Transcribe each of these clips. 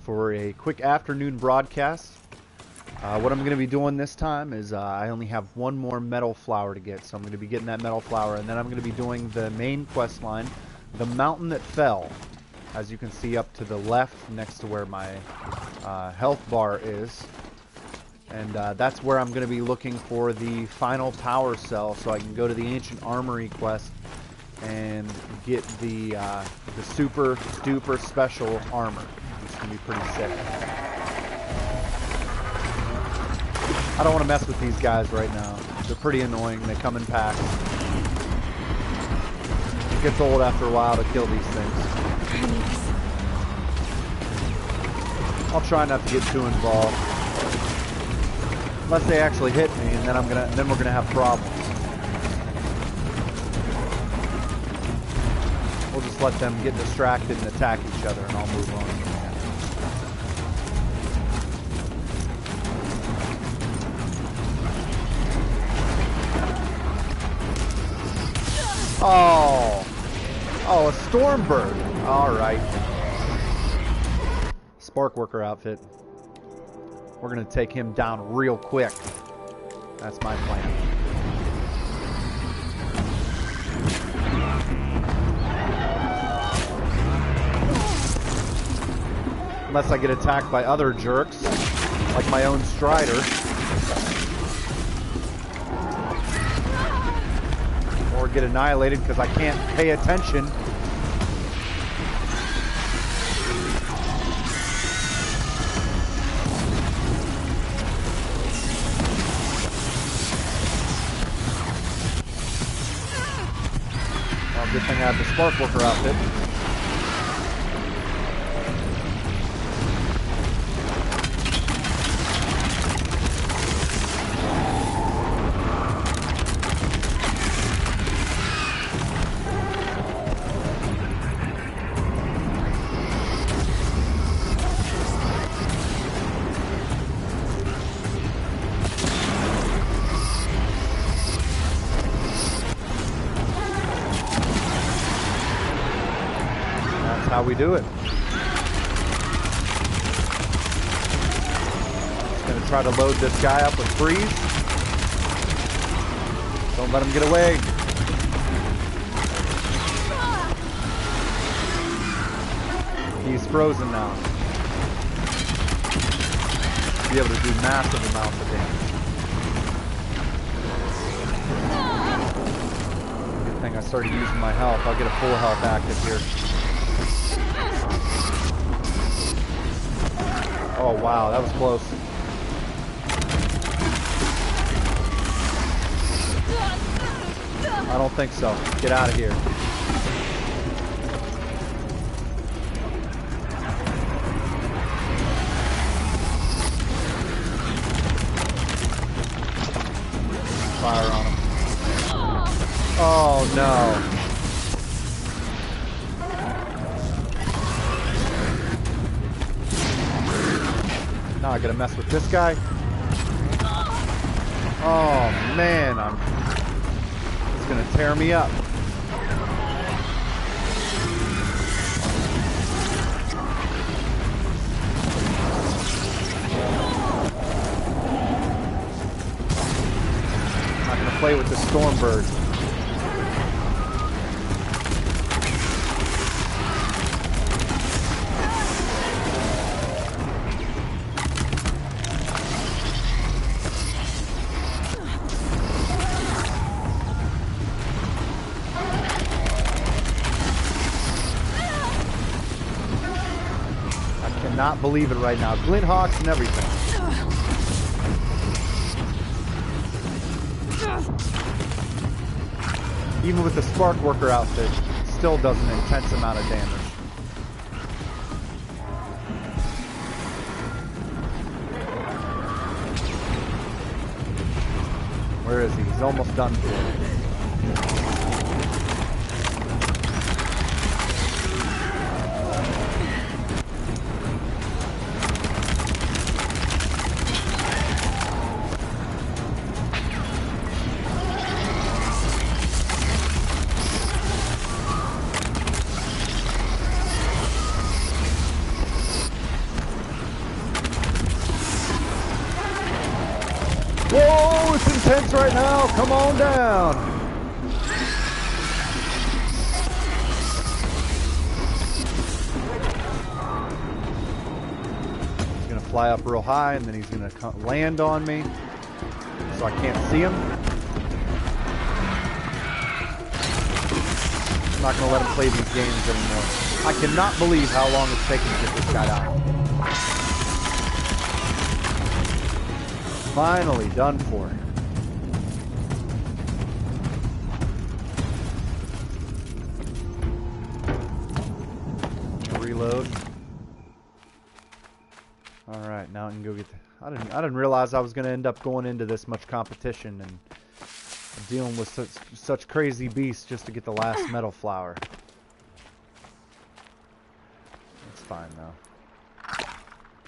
for a quick afternoon broadcast. What I'm going to be doing this time is I only have one more metal flower to get, so I'm going to be getting that metal flower, and then I'm going to be doing the main quest line, The Mountain That Fell, as you can see up to the left next to where my health bar is. And that's where I'm going to be looking for the final power cell so I can go to the Ancient Armory quest and get the super duper special armor. It's going to be pretty sick. I don't want to mess with these guys right now. They're pretty annoying. They come in packs. It gets old after a while to kill these things. I'll try not to get too involved. Unless they actually hit me, and then we're gonna have problems. We'll just let them get distracted and attack each other, and I'll move on. Oh, a Stormbird. All right. Spark Worker outfit. We're going to take him down real quick. That's my plan. Unless I get attacked by other jerks, like my own Strider. Or get annihilated because I can't pay attention. Good thing I have the Spark Worker outfit. How we do it. Just gonna try to load this guy up with freeze. Don't let him get away. He's frozen now. Be able to do massive amounts of damage. Good thing I started using my health. I'll get a full health active here. Oh wow, that was close. I don't think so. Get out of here. Fire on him. Oh no. Now I gotta mess with this guy. Oh man, it's gonna tear me up. I'm not gonna play with the Stormbird. Not believe it right now. Glint Hawks and everything. Even with the Spark Worker outfit, still does an intense amount of damage. Where is he? He's almost done for it. intense right now. Come on down. He's gonna fly up real high, and then he's gonna land on me, so I can't see him. I'm not gonna let him play these games anymore. I cannot believe how long it's taken to get this guy down. Finally done for. Reload. All right, now I can go get. I didn't realize I was going to end up going into this much competition and dealing with such crazy beasts just to get the last metal flower. It's fine though.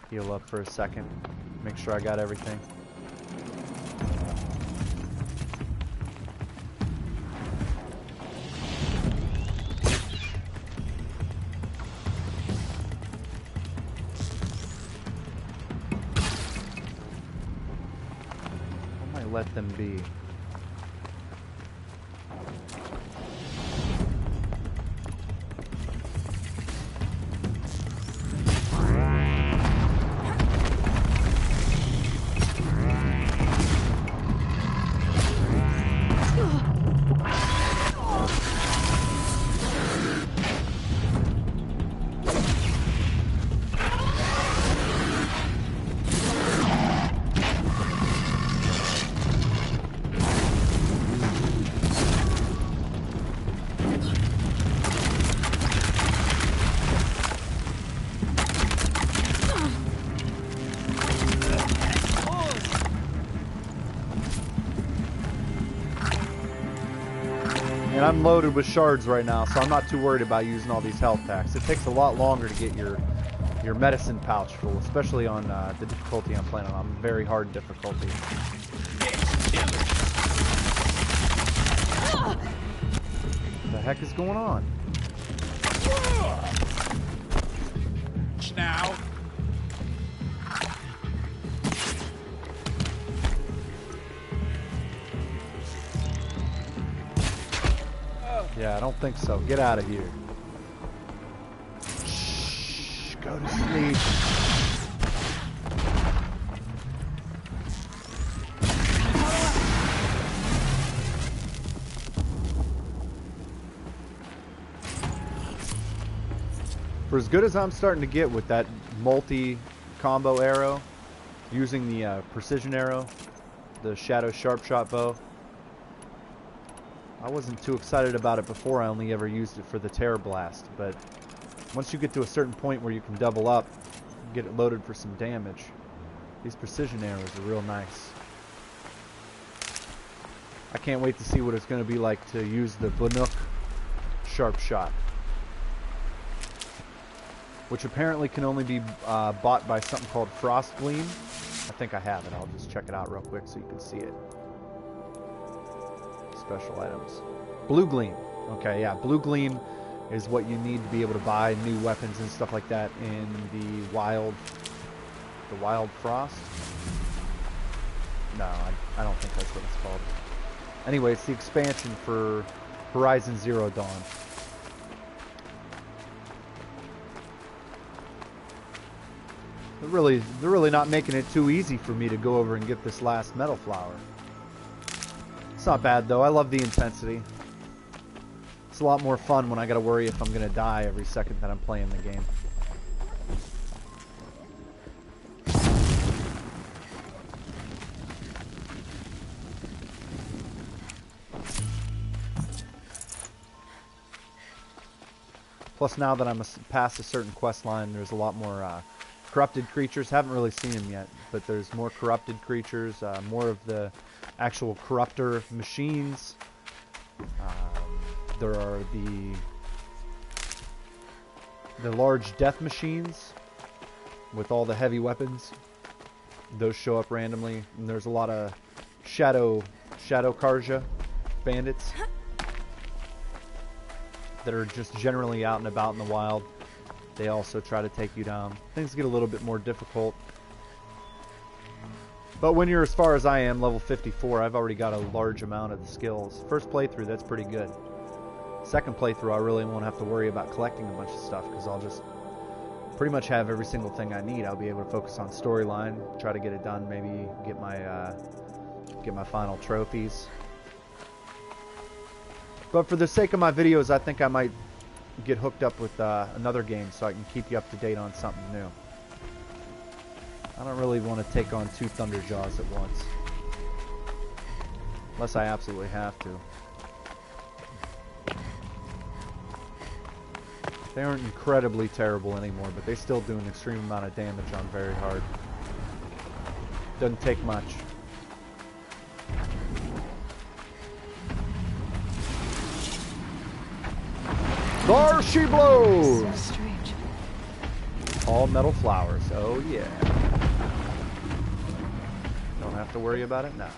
Heal up for a second. Make sure I got everything. Let them be. And I'm loaded with shards right now, so I'm not too worried about using all these health packs. It takes a lot longer to get your medicine pouch full, especially on the difficulty I'm playing on. Very hard difficulty. What the heck is going on? Now. Yeah, I don't think so. Get out of here. Shh, go to sleep. For as good as I'm starting to get with that multi-combo arrow, using the precision arrow, the Shadow Sharp Shot bow, I wasn't too excited about it before. I only ever used it for the Terror Blast, but once you get to a certain point where you can double up, get it loaded for some damage, these precision arrows are real nice. I can't wait to see what it's going to be like to use the Bannock Sharp Shot, which apparently can only be bought by something called Frost Gleam. I think I have it. I'll just check it out real quick so you can see it. Special items. Blue Gleam. Okay, yeah, Blue Gleam is what you need to be able to buy new weapons and stuff like that in the Wild Frost. No, I don't think that's what it's called. Anyway, it's the expansion for Horizon Zero Dawn. They're really not making it too easy for me to go over and get this last metal flower. It's not bad though. I love the intensity. It's a lot more fun when I gotta worry if I'm gonna die every second that I'm playing the game. Plus, now that I'm past a certain quest line, there's a lot more corrupted creatures. Haven't really seen them yet, but there's more corrupted creatures, more of the actual corruptor machines. There are the large death machines with all the heavy weapons. Those show up randomly, and there's a lot of shadow Karja bandits that are just generally out and about in the wild. They also try to take you down. Things get a little bit more difficult But when you're as far as I am, level 54, I've already got a large amount of the skills. First playthrough, that's pretty good. Second playthrough, I really won't have to worry about collecting a bunch of stuff because I'll just pretty much have every single thing I need. I'll be able to focus on storyline, try to get it done, maybe get my final trophies. But for the sake of my videos, I think I might get hooked up with another game so I can keep you up to date on something new. I don't really want to take on 2 Thunderjaws at once. Unless I absolutely have to. They aren't incredibly terrible anymore, but they still do an extreme amount of damage on very hard. Doesn't take much. There she blows! So strange. All metal flowers. Oh yeah. Don't have to worry about it now.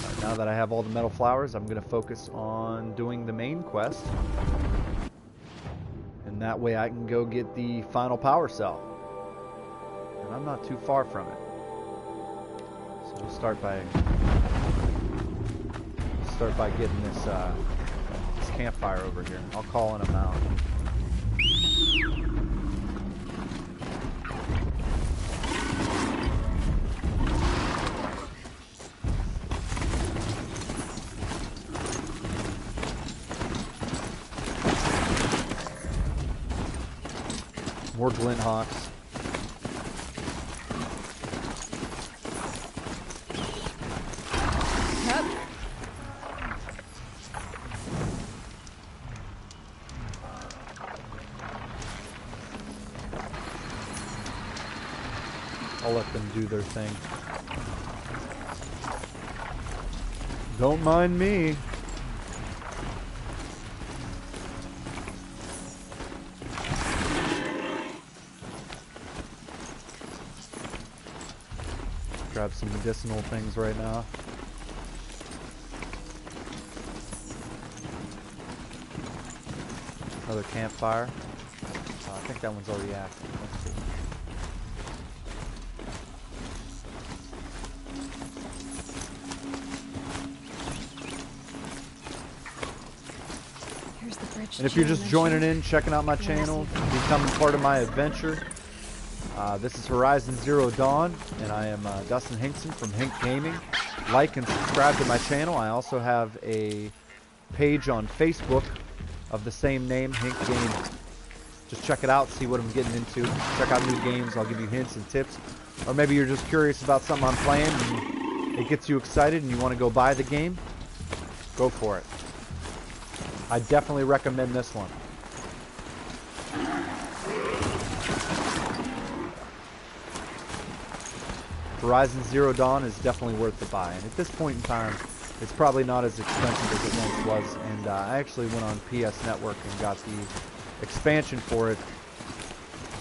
Right, now that I have all the metal flowers, I'm going to focus on doing the main quest. And that way I can go get the final power cell. And I'm not too far from it. So we'll start by getting this campfire over here. I'll call in a mount. More glint hawks. I'll let them do their thing. Don't mind me. Grab some medicinal things right now. Another campfire. I think that one's already active. Let's see. And if you're just joining in, checking out my channel, becoming part of my adventure, this is Horizon Zero Dawn, and I am Dustin Hinkson from Hink Gaming. Like and subscribe to my channel. I also have a page on Facebook of the same name, Hink Gaming. Just check it out, see what I'm getting into. Check out new games, I'll give you hints and tips. Or maybe you're just curious about something I'm playing and it gets you excited and you want to go buy the game, go for it. I definitely recommend this one. Horizon Zero Dawn is definitely worth the buy, and at this point in time, it's probably not as expensive as it once was. And I actually went on PS Network and got the expansion for it,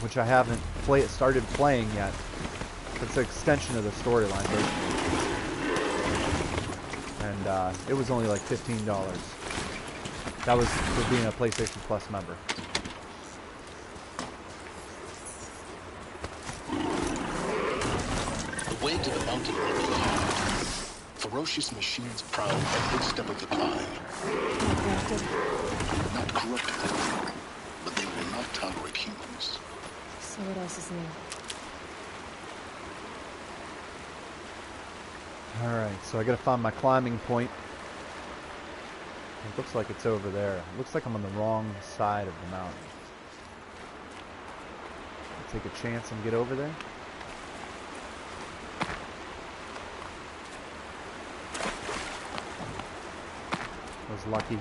which I haven't started playing yet. It's an extension of the storyline, basically. And it was only like $15. That was for being a PlayStation Plus member. The way to the mountain will be hard. Ferocious machines prowl every step of the climb. Not corrupted, but they will not tolerate humans. So what else is new? Alright, so I gotta find my climbing point. It looks like it's over there. It looks like I'm on the wrong side of the mountain. I'll take a chance and get over there. I was lucky.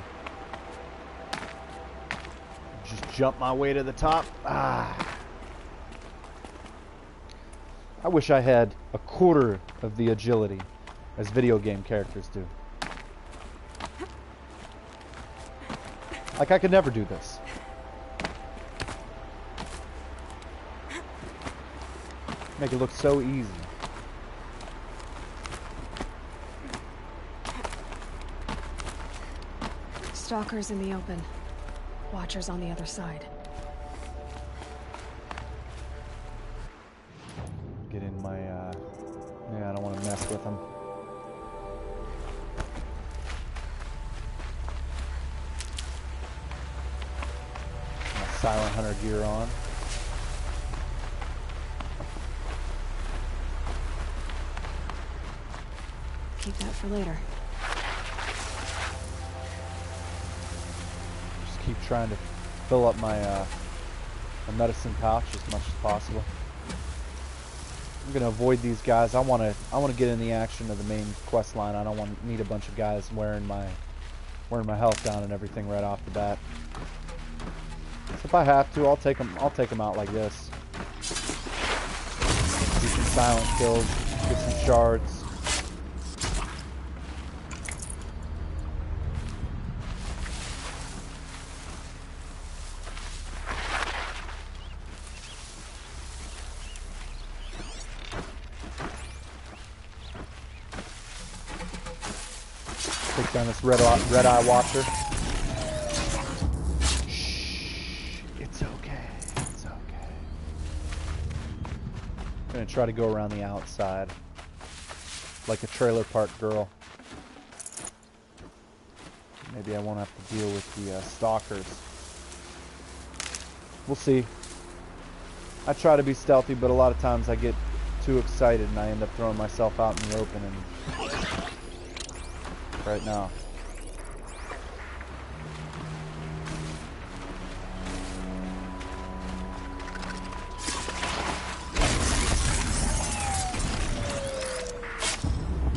Just jump my way to the top. Ah. I wish I had a quarter of the agility as video game characters do. Like, I could never do this. Make it look so easy. Stalkers in the open. Watchers on the other side. Get in my, yeah, I don't want to mess with them. My Silent Hunter gear on. Keep that for later. Just keep trying to fill up my, my medicine pouch as much as possible. I'm gonna avoid these guys. I wanna get in the action of the main quest line. I don't want to need a bunch of guys wearing my health down and everything right off the bat. So if I have to, I'll take them out like this. Do some silent kills, get some shards. Take down this red eye watcher. Shh, it's okay. It's okay. I'm gonna try to go around the outside, like a trailer park girl. Maybe I won't have to deal with the stalkers. We'll see. I try to be stealthy, but a lot of times I get too excited and I end up throwing myself out in the open. And right now.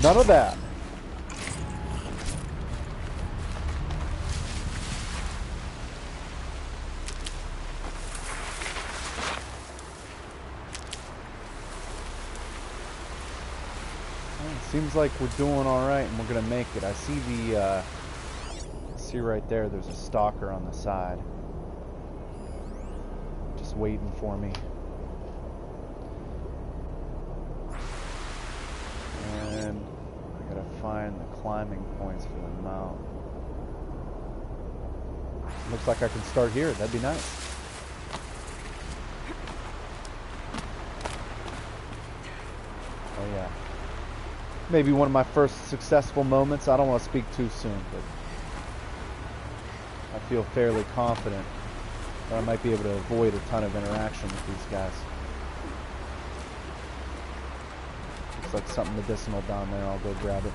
None of that. Seems like we're doing all right, and we're gonna make it. I see the, see right there. There's a stalker on the side, just waiting for me. And I gotta find the climbing points for the mount. Looks like I can start here. That'd be nice. Oh yeah. Maybe one of my first successful moments. I don't want to speak too soon, but I feel fairly confident that I might be able to avoid a ton of interaction with these guys. Looks like something medicinal down there. I'll go grab it.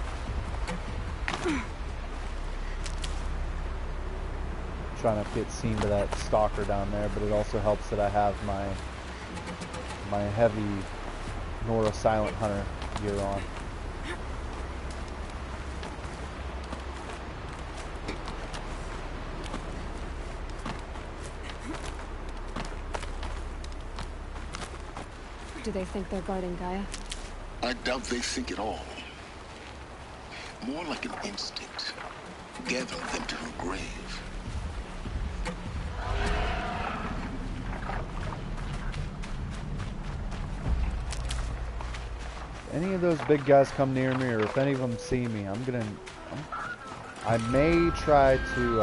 Try not to get seen by that stalker down there, but it also helps that I have my heavy Nora Silent Hunter gear on. Do they think they're guarding Gaia? I doubt they think at all. More like an instinct. Gather them to her grave. If any of those big guys come near me, or if any of them see me, I may try to,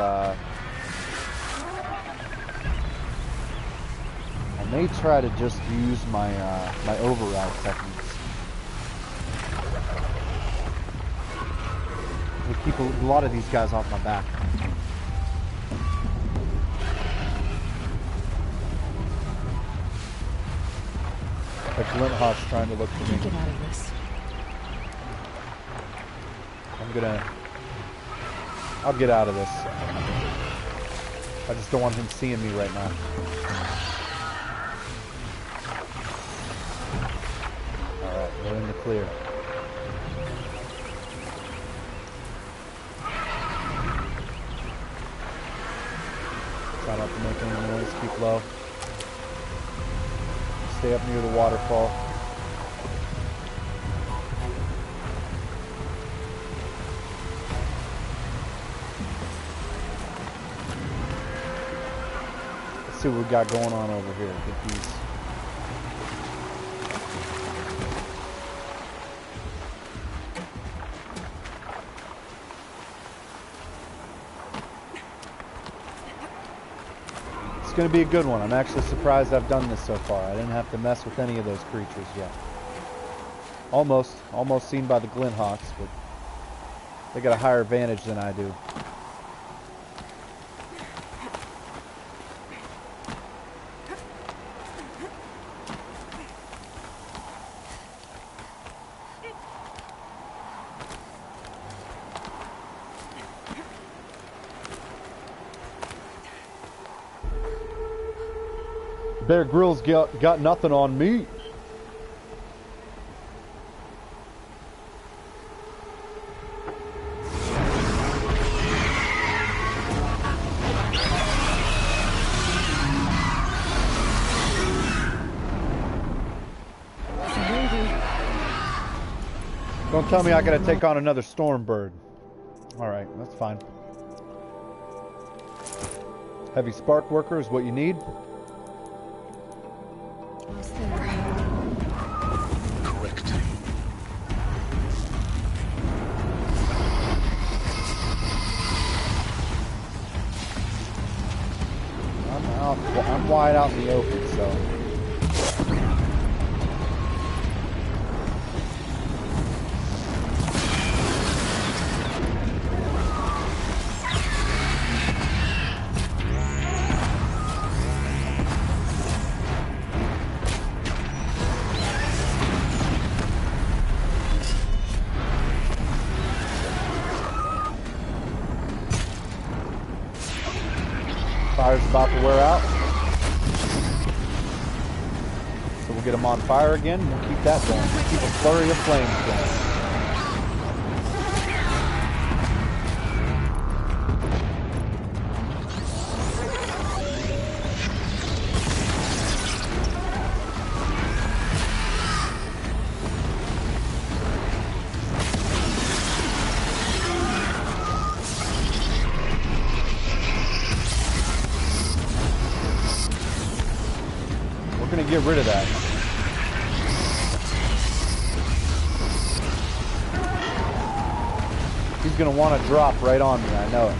I may try to just use my my override techniques. To keep a lot of these guys off my back. Like Linthoff's trying to look for me. Get out of this. I'll get out of this. I just don't want him seeing me right now. Alright, we're in the clear. Try not to make any noise, keep low. Stay up near the waterfall. Let's see what we got going on over here. Get these. It's going to be a good one. I'm actually surprised I've done this so far. I didn't have to mess with any of those creatures yet. Almost seen by the Glinthawks, but they got a higher advantage than I do. Bear Grylls got nothing on me. Don't tell me I gotta take on another Stormbird. Alright, that's fine. Heavy spark worker is what you need. Almost there. Correct. I'm wide out in the open, so. Fire's about to wear out. So we'll get them on fire again. We'll keep that going. We'll keep a flurry of flames going. Get rid of that. He's gonna want to drop right on me, I know it.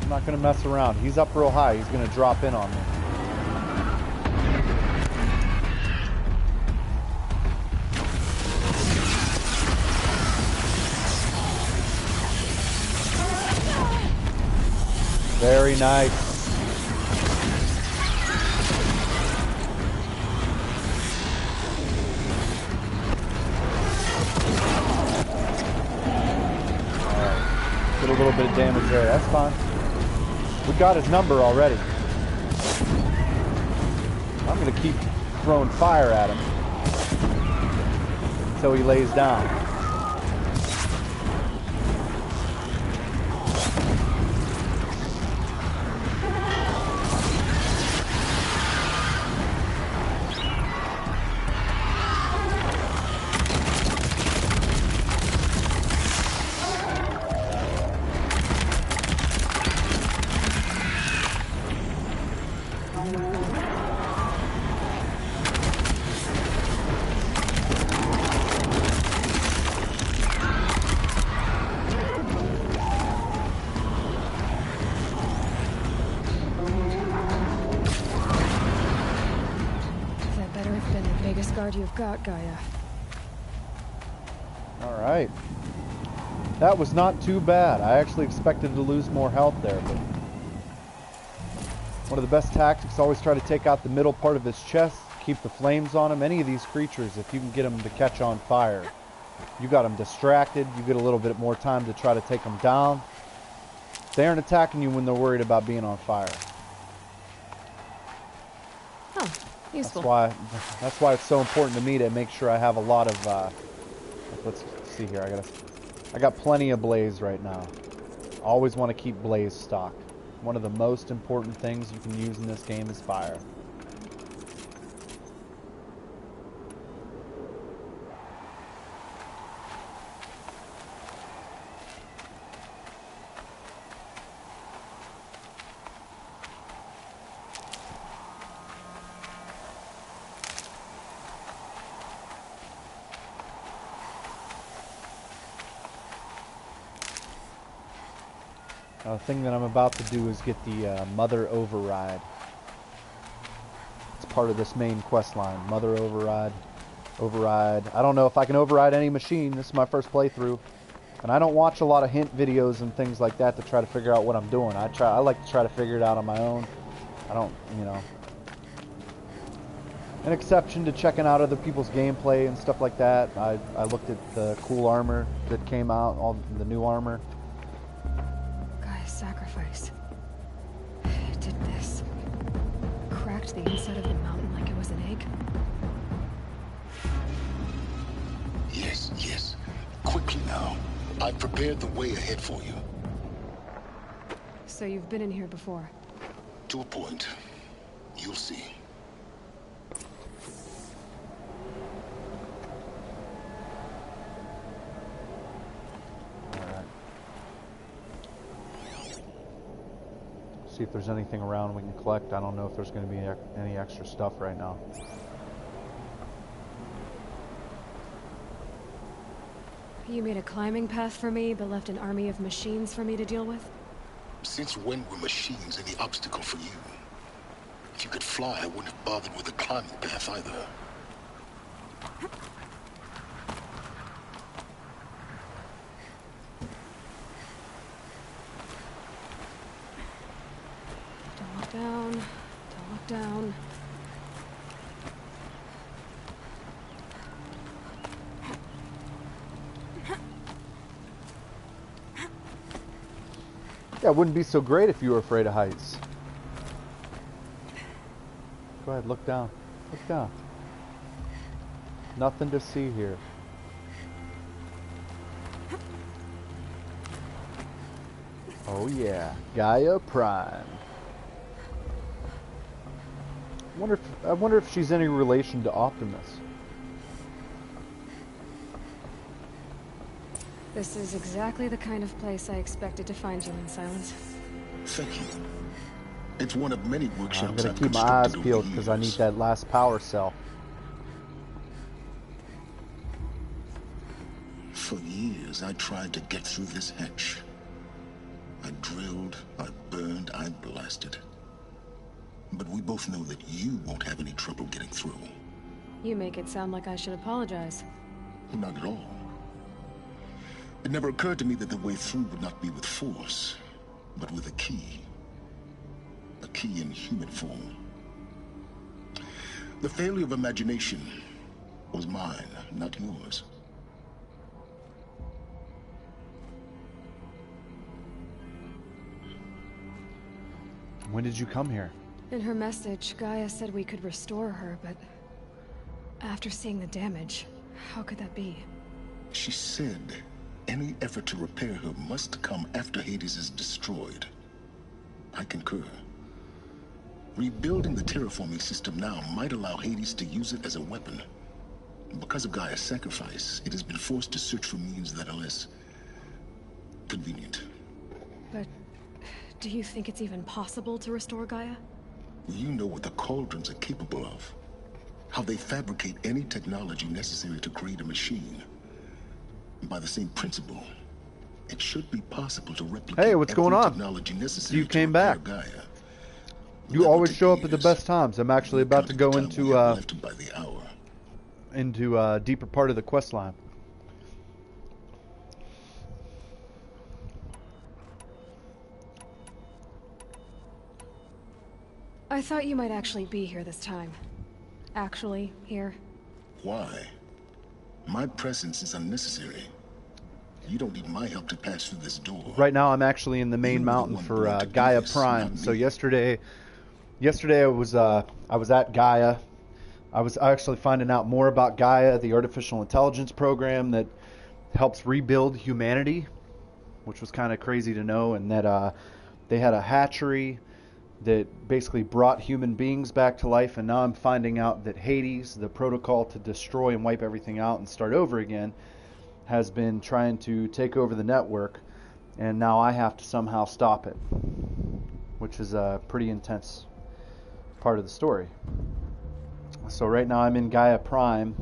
I'm not gonna mess around. He's up real high. He's gonna drop in on me. Very nice. Alright. Get a little bit of damage there. That's fine. We got his number already. I'm going to keep throwing fire at him until he lays down. You've got, Gaia. Alright. That was not too bad. I actually expected to lose more health there, but one of the best tactics, always try to take out the middle part of his chest, keep the flames on him. Any of these creatures, if you can get them to catch on fire, you got them distracted, you get a little bit more time to try to take them down. They aren't attacking you when they're worried about being on fire. Huh. Useful. That's why it's so important to me to make sure I have a lot of let's see here. I got plenty of blaze right now. Always want to keep blaze stocked. One of the most important things you can use in this game is fire. The thing that I'm about to do is get the Mother Override. It's part of this main quest line. Mother Override. Override. I don't know if I can override any machine. This is my first playthrough. And I don't watch a lot of hint videos and things like that to try to figure out what I'm doing. I like to try to figure it out on my own. I don't, you know. An exception to checking out other people's gameplay and stuff like that. I looked at the cool armor that came out, all the new armor. Guy's sacrifice. It did this. Cracked the inside of the mountain like it was an egg. Yes, yes. Quickly now. I've prepared the way ahead for you. So you've been in here before? To a point. You'll see. Alright. See if there's anything around we can collect. I don't know if there's going to be any extra stuff right now. You made a climbing path for me, but left an army of machines for me to deal with? Since when were machines any obstacle for you? If you could fly, I wouldn't have bothered with a climbing path either. Don't look down. Don't look down. Yeah, it wouldn't be so great if you were afraid of heights. Go ahead, look down. Look down. Nothing to see here. Oh yeah, Gaia Prime. I wonder if she's any relation to Optimus. This is exactly the kind of place I expected to find you in, Silence. Thank you. It's one of many workshops I'm gonna I've keep my eyes constructed peeled over because I need years. that last power cell. For years, I tried to get through this hatch. I drilled, I burned, I blasted. But we both know that you won't have any trouble getting through. You make it sound like I should apologize. Not at all. It never occurred to me that the way through would not be with force, but with a key. A key in human form. The failure of imagination was mine, not yours. When did you come here? In her message, Gaia said we could restore her, but after seeing the damage, how could that be? She said any effort to repair her must come after Hades is destroyed. I concur. Rebuilding the terraforming system now might allow Hades to use it as a weapon. Because of Gaia's sacrifice, it has been forced to search for means that are less convenient. But do you think it's even possible to restore Gaia? You know what the cauldrons are capable of. How they fabricate any technology necessary to create a machine. By the same principle, it should be possible to replicate Hey, what's going every on? technology necessary You to came repair back. Gaia. You That always would show take up at the years. best times. I'm actually about to go Counting the time we have left by the hour. into a deeper part of the quest line. I thought you might actually be here this time. Actually, here. Why? My presence is unnecessary. You don't need my help to pass through this door. Right now, I'm actually in the main You were the mountain one for born to do Gaia this, Prime. not So me. yesterday I was at Gaia. I was actually finding out more about Gaia, the artificial intelligence program that helps rebuild humanity, which was kind of crazy to know. And that they had a hatchery that basically brought human beings back to life. And now I'm finding out that Hades, the protocol to destroy and wipe everything out and start over again, has been trying to take over the network, and now I have to somehow stop it, which is a pretty intense part of the story. So right now I'm in Gaia Prime,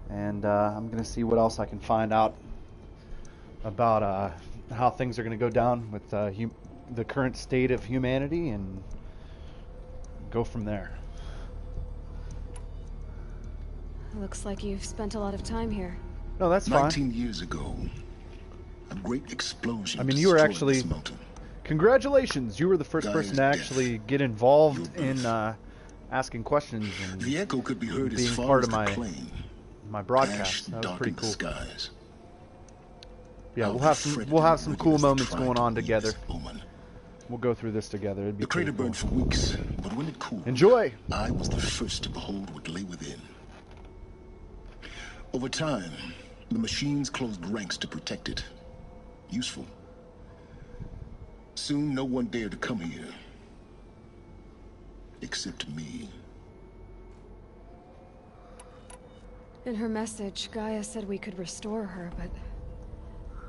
and I'm going to see what else I can find out about how things are going to go down with the current state of humanity and go from there. Looks like you've spent a lot of time here. No, that's fine. 19 years ago, a great explosion. I mean, you were destroyed actually... this mountain. Congratulations! You were the first Guy's person to actually get involved Your in asking questions and The echo could be heard as being far part as of the my plain. broadcast. Ash That was pretty darkened cool. the skies. Yeah, How we'll they have fretted some and cool rigorously moments tried going to on weave together. this omen. We'll go through this together. It'd be The crater pretty cool. burned for weeks, but when it cooled, Enjoy! I was the first to behold what lay within. Over time, the machines closed ranks to protect it. Useful. Soon, no one dared to come here. Except me. In her message, Gaia said we could restore her, but...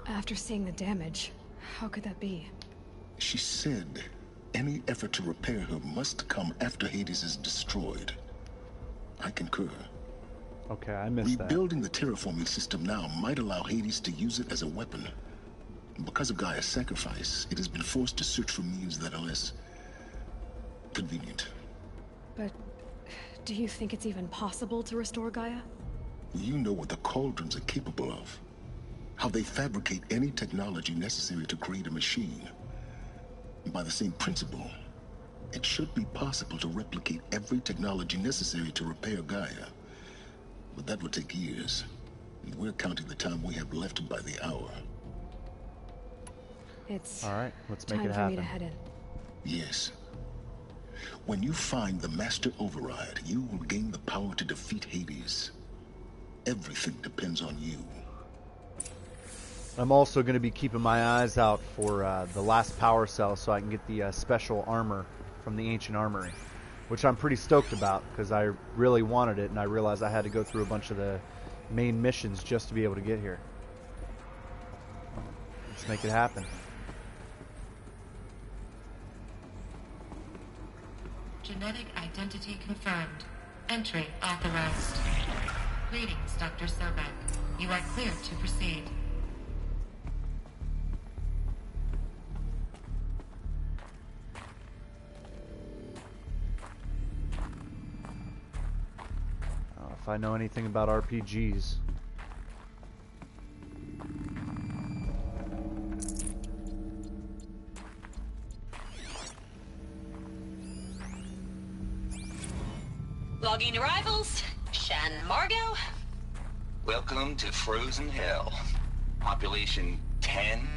after seeing the damage, how could that be? She said any effort to repair her must come after Hades is destroyed. I concur. Okay, I missed that. Rebuilding the terraforming system now might allow Hades to use it as a weapon. Because of Gaia's sacrifice, it has been forced to search for means that are less convenient. But... do you think it's even possible to restore Gaia? You know what the cauldrons are capable of. How they fabricate any technology necessary to create a machine. By the same principle, it should be possible to replicate every technology necessary to repair Gaia. But that would take years. And we're counting the time we have left by the hour. It's... Alright, let's make time it for me to happen. head in. Yes. When you find the Master Override, you will gain the power to defeat Hades. Everything depends on you. I'm also going to be keeping my eyes out for the last power cell so I can get the special armor from the Ancient Armory, which I'm pretty stoked about because I really wanted it and I realized I had to go through a bunch of the main missions just to be able to get here. Let's make it happen. Genetic identity confirmed. Entry authorized. Greetings, Dr. Sobek. You are cleared to proceed. If I know anything about RPGs. Logging arrivals. Shan Margot. Welcome to Frozen Hell. Population 10.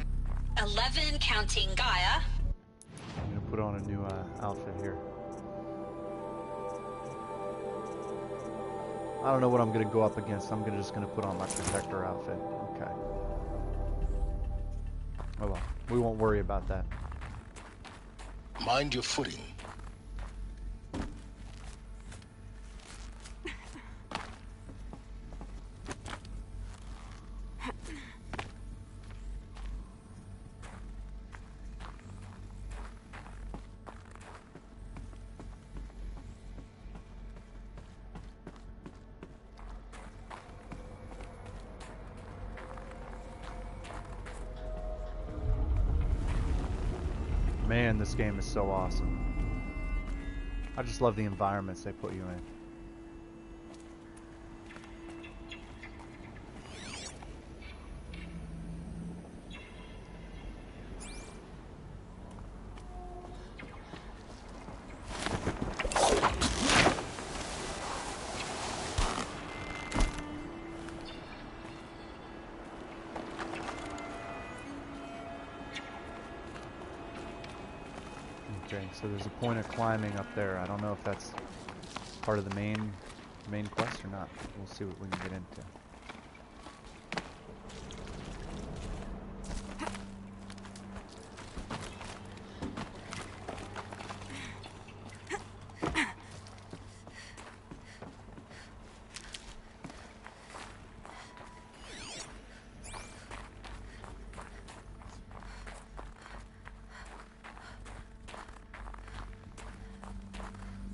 11 counting Gaia. I'm going to put on a new outfit here. I don't know what I'm going to go up against. I'm just going to put on my protector outfit. Okay. Oh well, we won't worry about that. Mind your footing. Man, this game is so awesome. I just love the environments they put you in. Okay, so there's a point of climbing up there. I don't know if that's part of the main quest or not. We'll see what we can get into.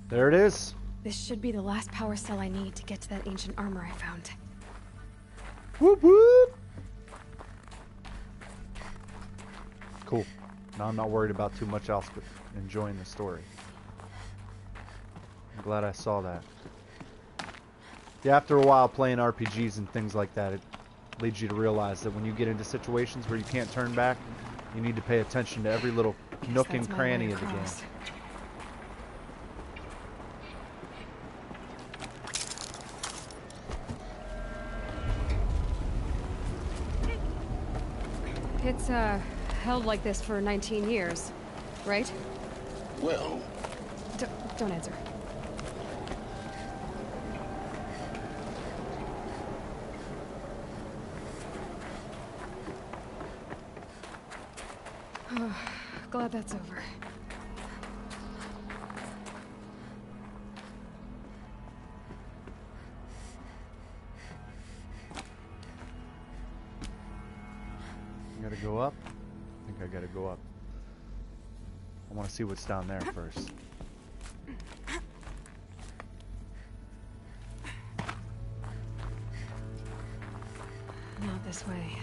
There it is. This should be the last power cell I need to get to that ancient armor I found. Whoop whoop. Cool. Now I'm not worried about too much else but enjoying the story. I'm glad I saw that. Yeah, after a while playing RPGs and things like that, it leads you to realize that when you get into situations where you can't turn back, you need to pay attention to every little nook and cranny of the game. It's, held like this for 19 years, right? Well, Don't answer. Glad that's over. I gotta go up. I think I gotta go up. I want to see what's down there first. Not this way.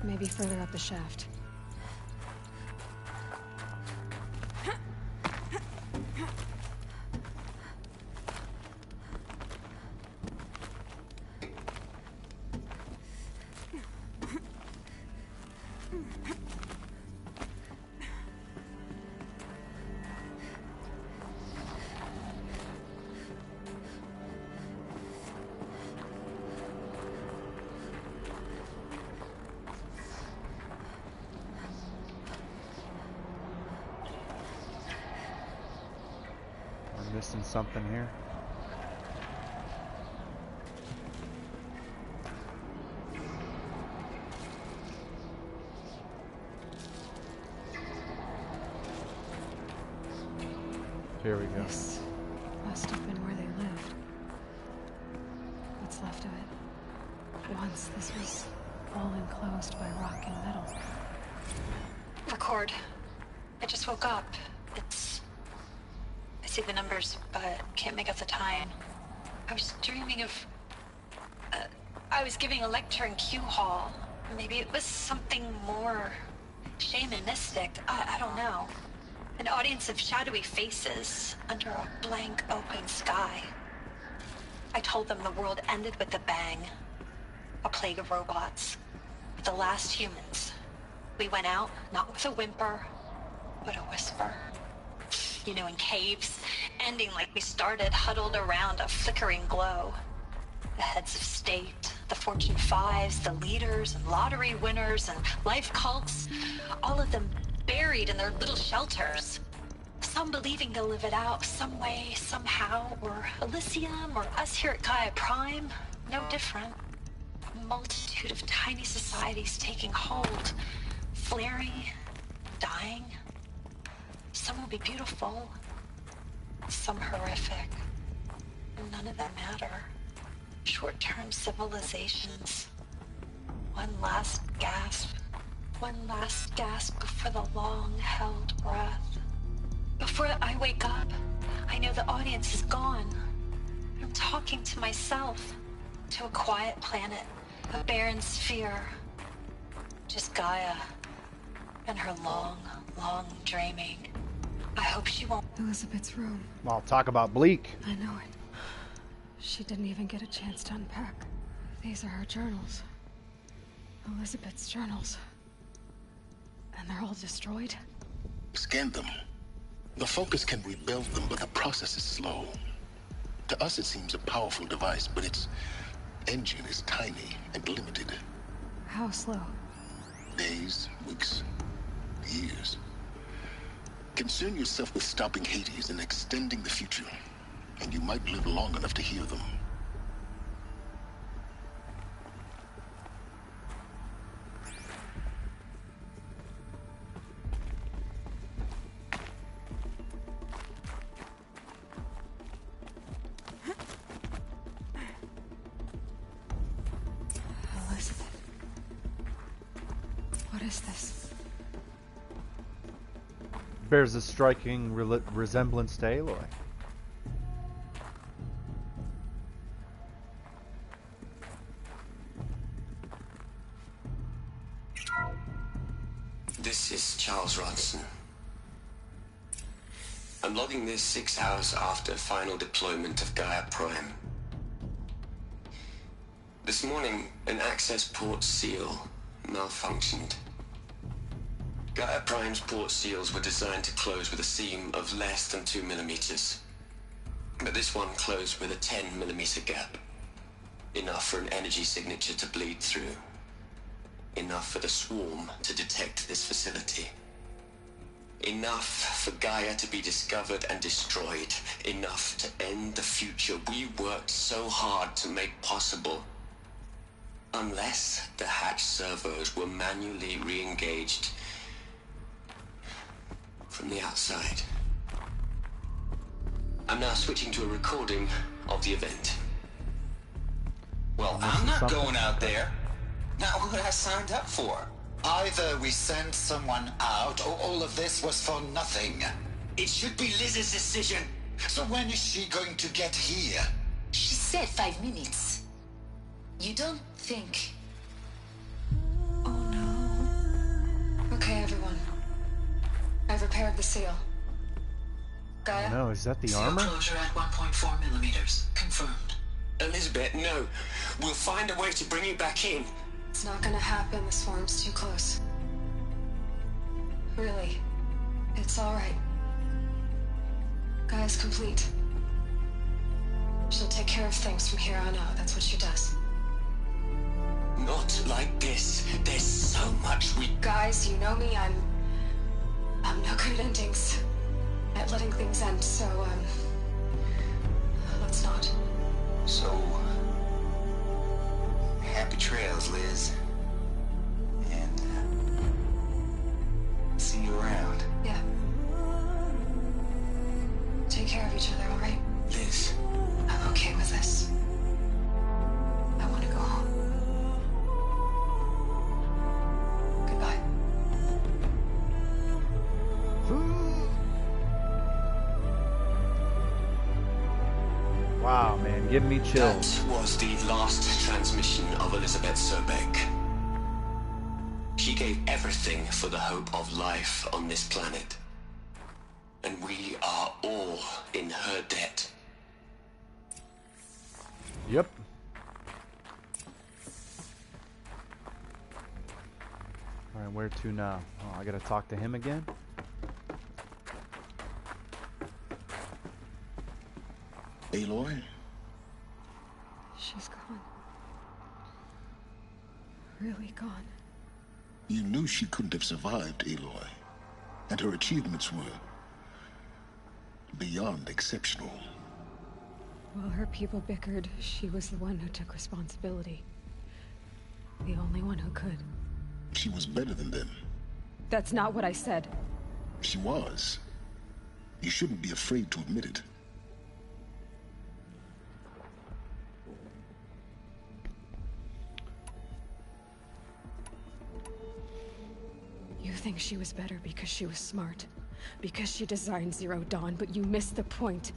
Maybe further up the shaft. I'm missing something here. Here we go. This must have been where they lived. What's left of it. Once this was all enclosed by rock and metal. Record. I just woke up. I see the numbers, but can't make out the time. I was dreaming of... I was giving a lecture in Q Hall. Maybe it was something more shamanistic. I don't know. An audience of shadowy faces under a blank open sky. I told them the world ended with a bang. A plague of robots. The last humans. We went out, not with a whimper, but a whisper. You know, in caves, ending like we started, huddled around a flickering glow. The heads of state, the Fortune 5s, the leaders and lottery winners and life cults, all of them buried in their little shelters. Some believing they'll live it out some way, somehow, or Elysium, or us here at Gaia Prime, no different. A multitude of tiny societies taking hold, flaring, dying. Some will be beautiful, some horrific. None of them matter. Short-term civilizations. One last gasp. One last gasp before the long-held breath. Before I wake up, I know the audience is gone. I'm talking to myself. To a quiet planet. A barren sphere. Just Gaia. And her long, long dreaming. I hope she won't. Elizabeth's room. Well, talk about bleak. I know it. She didn't even get a chance to unpack. These are her journals. Elizabeth's journals. And they're all destroyed? Scan them. The Focus can rebuild them, but the process is slow. To us, it seems a powerful device, but its engine is tiny and limited. How slow? Days, weeks, years. Concern yourself with stopping Hades and extending the future, and you might live long enough to hear them. Elizabeth. What is this? Bears a striking resemblance to Aloy. This is Charles Ronson. I'm logging this 6 hours after final deployment of Gaia Prime. This morning, an access port seal malfunctioned. Gaia Prime's port seals were designed to close with a seam of less than 2 millimeters. But this one closed with a 10 millimeter gap. Enough for an energy signature to bleed through. Enough for the swarm to detect this facility. Enough for Gaia to be discovered and destroyed. Enough to end the future we worked so hard to make possible. Unless the hatch servos were manually re-engaged from the outside. I'm now switching to a recording of the event. Well, I'm not going out there. Not what I signed up for. Either we send someone out, or all of this was for nothing. It should be Liz's decision. So when is she going to get here? She said 5 minutes. You don't think... Oh no. Okay, everyone. I've repaired the seal. Gaia? No, is that the Seal armor? closure at 1.4 millimeters. Confirmed. Elizabeth, no. We'll find a way to bring you back in. It's not gonna happen. The swarm's too close. Really. It's alright. Gaia's complete. She'll take care of things from here on out. That's what she does. Not like this. There's so much we... Guys, you know me. I'm no good at endings. At letting things end, so, let's not. So, happy trails, Liz. And, see you around. Yeah. Take care of each other, alright? Liz. I'm okay with this. I want to go home. Goodbye. Wow, man, give me chills. That was the last transmission of Elizabeth Sobek. She gave everything for the hope of life on this planet. And we are all in her debt. Yep. Alright, where to now? Oh, I gotta talk to him again? Aloy? She's gone. Really gone. You knew she couldn't have survived, Aloy. And her achievements were beyond exceptional. While her people bickered, she was the one who took responsibility. The only one who could. She was better than them. That's not what I said. She was. You shouldn't be afraid to admit it. You think she was better because she was smart. Because she designed Zero Dawn, but you missed the point.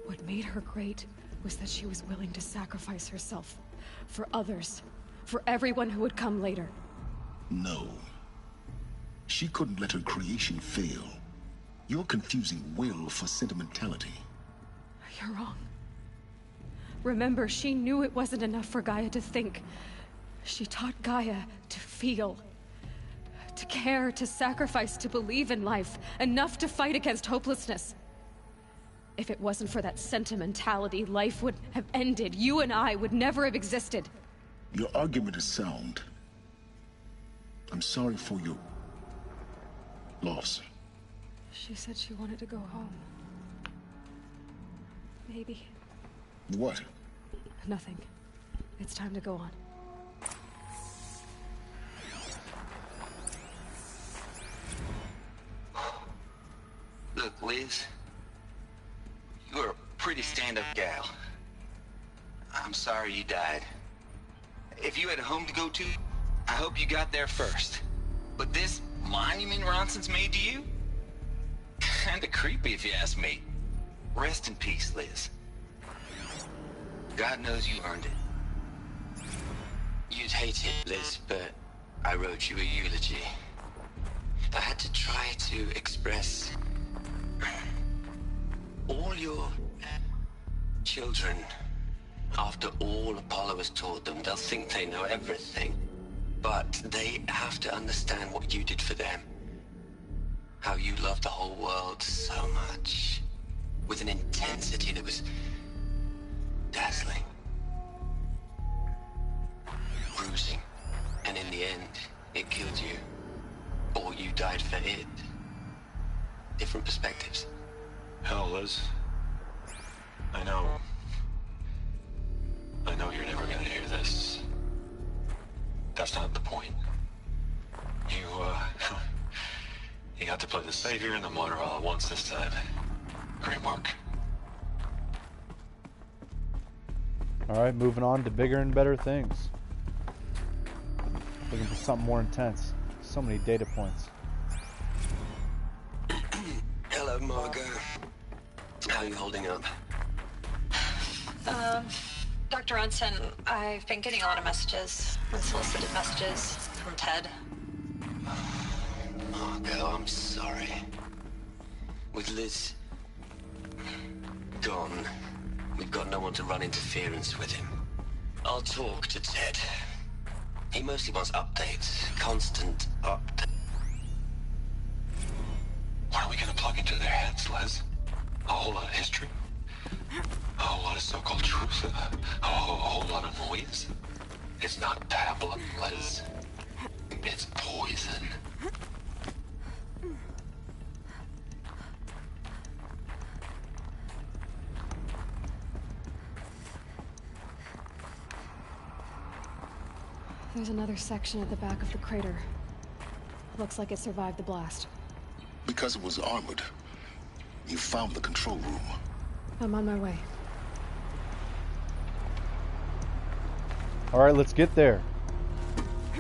What made her great was that she was willing to sacrifice herself. For others. For everyone who would come later. No. She couldn't let her creation fail. You're confusing will for sentimentality. You're wrong. Remember, she knew it wasn't enough for Gaia to think. She taught Gaia to feel. To care, to sacrifice, to believe in life. Enough to fight against hopelessness. If it wasn't for that sentimentality, life would have ended. You and I would never have existed. Your argument is sound. I'm sorry for your loss. She said she wanted to go home. Maybe. What? Nothing. It's time to go on. Look, Liz. You're a pretty stand-up gal. I'm sorry you died. If you had a home to go to, I hope you got there first. But this monument Ronson's made to you? Kinda creepy if you ask me. Rest in peace, Liz. God knows you earned it. You'd hate it, Liz, but I wrote you a eulogy. I had to try to express all your children. After all Apollo has taught them, they'll think they know everything. But they have to understand what you did for them. How you loved the whole world so much. With an intensity that was dazzling. Bruising. And in the end, it killed you. Or you died for it. Different perspectives. Hell, Liz. I know you're never gonna hear this. That's not the point. You got to play the savior and the martyr all at once this time. Great work. Alright, moving on to bigger and better things. Looking for something more intense. So many data points. Hello, Margot. How are you holding up? Dr. Ronson, I've been getting a lot of messages, unsolicited messages from Ted. Margot, I'm sorry. With Liz gone, we've got no one to run interference with him. I'll talk to Ted. He mostly wants updates, constant updates. What are we gonna plug into their heads, Les? A whole lot of history? A whole lot of so-called truth? A whole lot of noise? It's not tablet, Les. It's poison. There's another section at the back of the crater. Looks like it survived the blast. Because it was armored, you found the control room. I'm on my way. Alright, let's get there.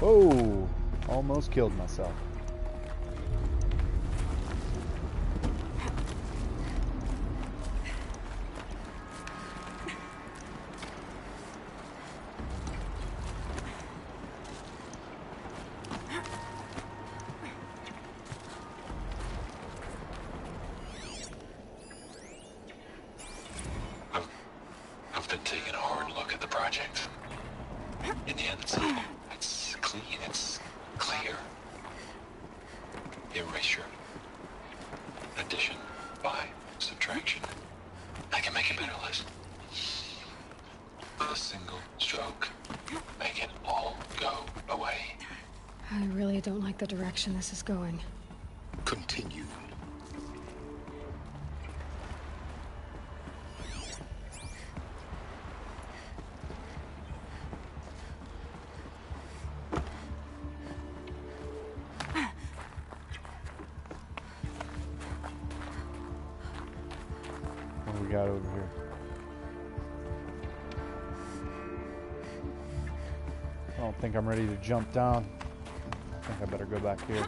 Oh, almost killed myself. I've been taking a hard look at the project. In the end, it's clean, it's clear. Erasure. Addition. By. Subtraction. I can make it better, Liz. With a single stroke. Make it all go away. I really don't like the direction this is going. Continue. What do we got over here? I don't think I'm ready to jump down. I think I better go back here.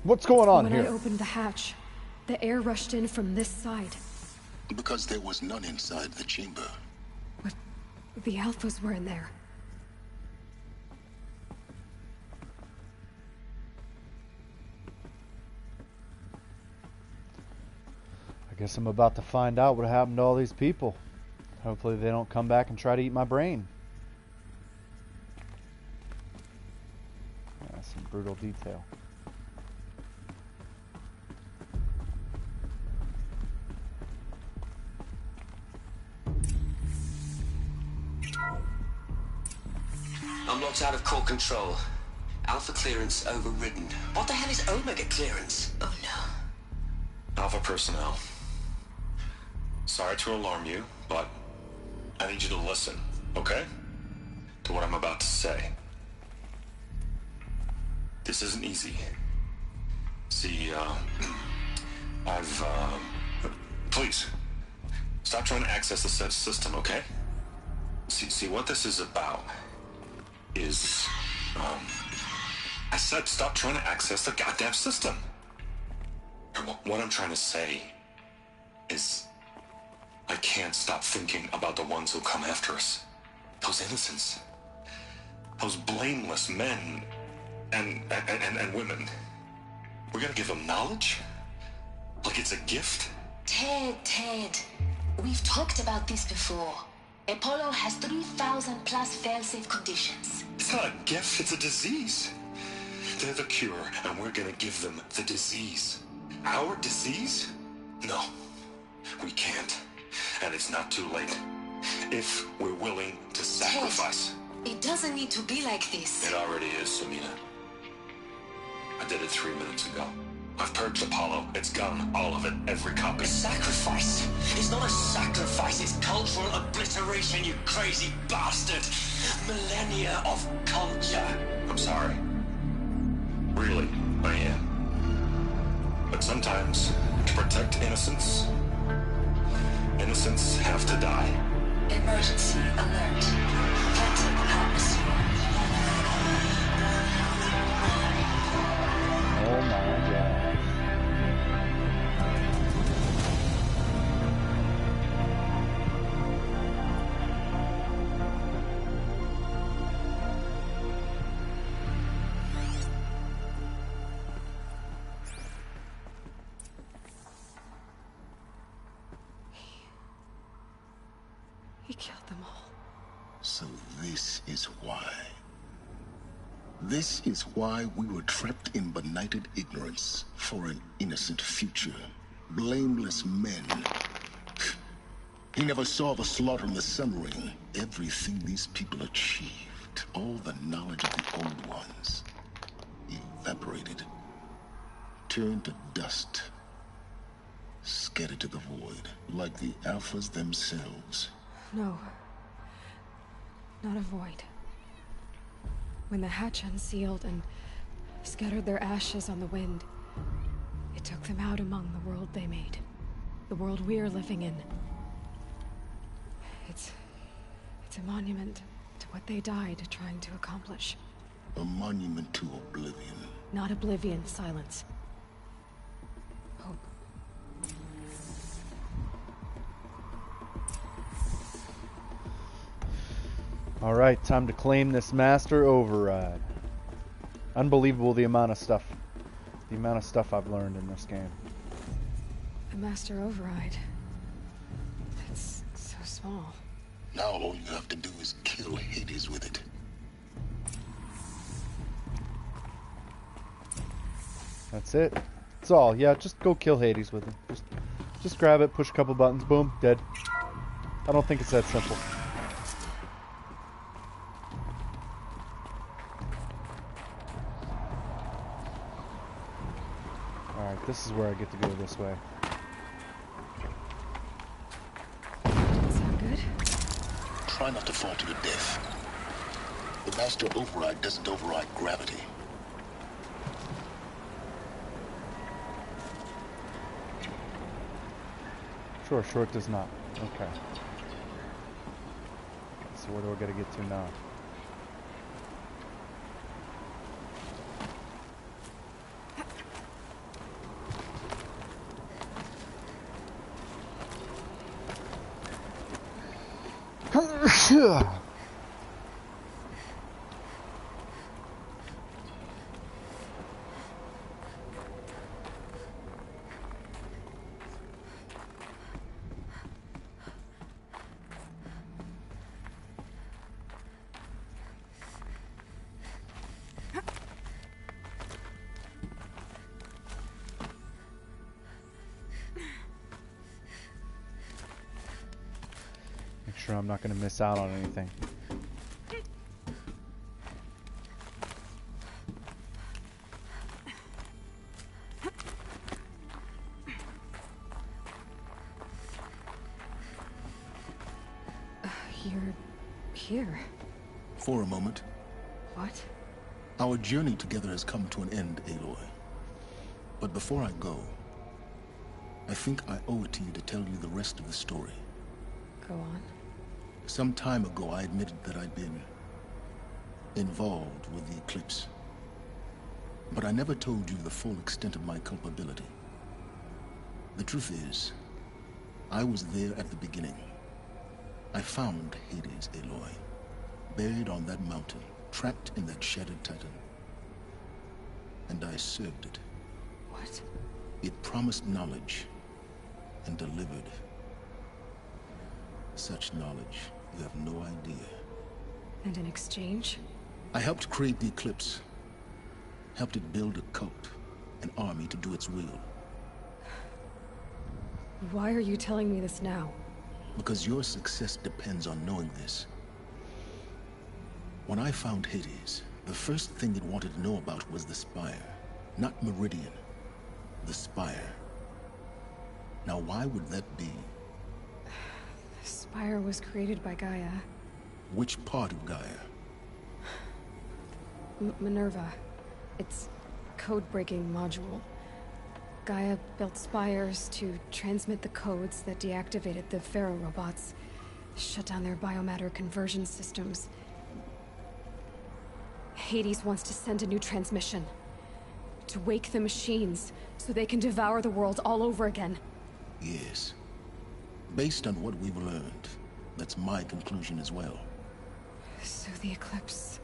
What's going on here? When I opened the hatch, the air rushed in from this side. Because there was none inside the chamber. But the Alphas were in there. I guess I'm about to find out what happened to all these people. Hopefully they don't come back and try to eat my brain. That's some brutal detail. I'm locked out of core control. Alpha clearance overridden. What the hell is Omega clearance? Oh no. Alpha personnel. Sorry to alarm you, but I need you to listen, okay? To what I'm about to say. This isn't easy. See, please, stop trying to access the said system, okay? See, what this is about is, I said stop trying to access the goddamn system. What I'm trying to say is, I can't stop thinking about the ones who come after us. Those innocents. Those blameless men and women. We're gonna give them knowledge? Like it's a gift? Ted, we've talked about this before. Apollo has 3,000 plus fail-safe conditions. It's not a gift, it's a disease. They're the cure, and we're gonna give them the disease. Our disease? No, we can't. And it's not too late. If we're willing to sacrifice. Ted, it doesn't need to be like this. It already is, Samina. I did it 3 minutes ago. I've purged Apollo. It's gone. All of it. Every copy. Sacrifice? It's not a sacrifice. It's cultural obliteration, you crazy bastard. Millennia of culture. I'm sorry. Really, I am. But sometimes, to protect innocence, innocents have to die. Emergency alert. Phantom atmosphere. Oh my god. He killed them all. So this is why. This is why we were trapped in benighted ignorance for an innocent future. Blameless men. He never saw the slaughter in the Sun Ring. Everything these people achieved, all the knowledge of the old ones, evaporated, turned to dust, scattered to the void, like the Alphas themselves. No. Not a void. When the hatch unsealed and scattered their ashes on the wind, it took them out among the world they made. The world we're living in. It's a monument to what they died trying to accomplish. A monument to oblivion. Not oblivion, silence. Hope. Alright, time to claim this master override. Unbelievable the amount of stuff I've learned in this game. The master override. It's so small. Now all you have to do is kill Hades with it. That's it. That's all. Yeah, just go kill Hades with it. Just grab it, push a couple buttons, boom, dead. I don't think it's that simple. Alright, this is where I get to go this way. Sound good? Try not to fall to your death. The master override doesn't override gravity. Sure, it does not. Okay. So where do I gotta get to now? Make sure I'm not going to miss out on anything. You're here. For a moment. What? Our journey together has come to an end, Aloy. But before I go, I think I owe it to you to tell you the rest of the story. Go on. Some time ago, I admitted that I'd been involved with the Eclipse. But I never told you the full extent of my culpability. The truth is, I was there at the beginning. I found Hades, Aloy, buried on that mountain, trapped in that shattered titan. And I served it. What? It promised knowledge and delivered. Such knowledge, you have no idea. And in exchange? I helped create the Eclipse. Helped it build a cult, an army to do its will. Why are you telling me this now? Because your success depends on knowing this. When I found Hades, the first thing it wanted to know about was the Spire. Not Meridian. The Spire. Now why would that be? The Spire was created by Gaia. Which part of Gaia? Minerva. Its code-breaking module. Gaia built spires to transmit the codes that deactivated the Pharaoh robots, shut down their biomatter conversion systems. Hades wants to send a new transmission. To wake the machines, so they can devour the world all over again. Yes. Based on what we've learned, that's my conclusion as well. So the Eclipse...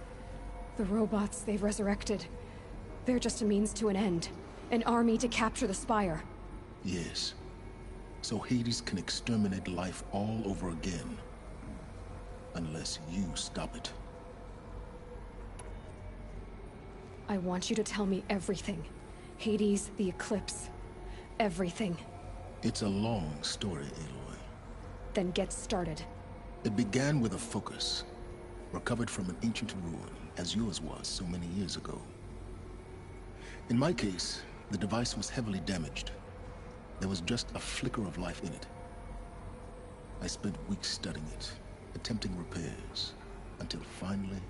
the robots they've resurrected... they're just a means to an end. An army to capture the Spire. Yes. So Hades can exterminate life all over again. Unless you stop it. I want you to tell me everything. Hades, the Eclipse, everything. It's a long story, Aloy. Then get started. It began with a focus, recovered from an ancient ruin, as yours was so many years ago. In my case, the device was heavily damaged. There was just a flicker of life in it. I spent weeks studying it, attempting repairs, until finally,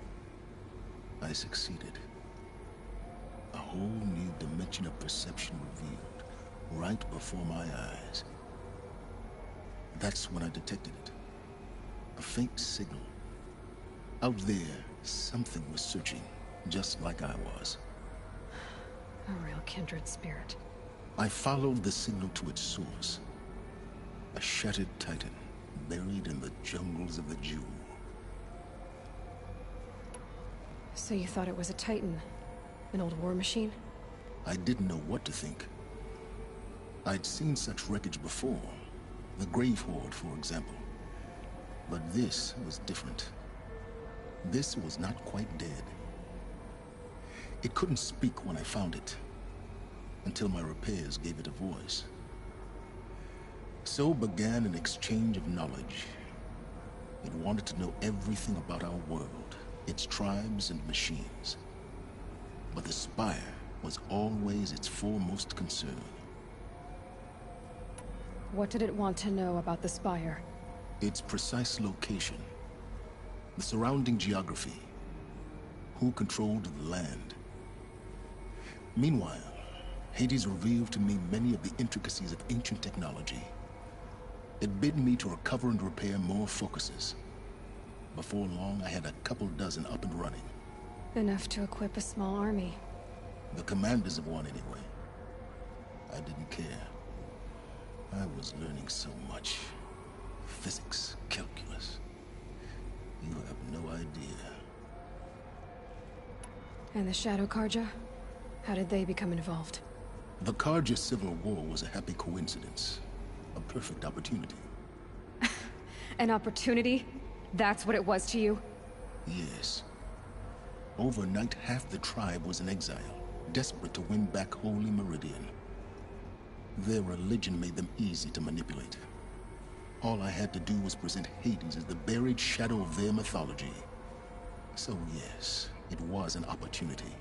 I succeeded. A whole new dimension of perception revealed, right before my eyes. That's when I detected it. A faint signal. Out there, something was searching, just like I was. A real kindred spirit. I followed the signal to its source. A shattered titan, buried in the jungles of the Jewel. So you thought it was a titan? An old war machine? I didn't know what to think. I'd seen such wreckage before. The Grave Horde, for example. But this was different. This was not quite dead. It couldn't speak when I found it, until my repairs gave it a voice. So began an exchange of knowledge. It wanted to know everything about our world, its tribes and machines. But the Spire was always its foremost concern. What did it want to know about the Spire? Its precise location, the surrounding geography, who controlled the land. Meanwhile, Hades revealed to me many of the intricacies of ancient technology. It bid me to recover and repair more focuses. Before long, I had a couple dozen up and running. Enough to equip a small army. The commanders of one, anyway. I didn't care. I was learning so much. Physics, calculus. You have no idea. And the Shadow Karja? How did they become involved? The Karja Civil War was a happy coincidence. A perfect opportunity. An opportunity? That's what it was to you? Yes. Overnight, half the tribe was in exile, desperate to win back Holy Meridian. Their religion made them easy to manipulate. All I had to do was present Hades as the buried shadow of their mythology. So yes, it was an opportunity.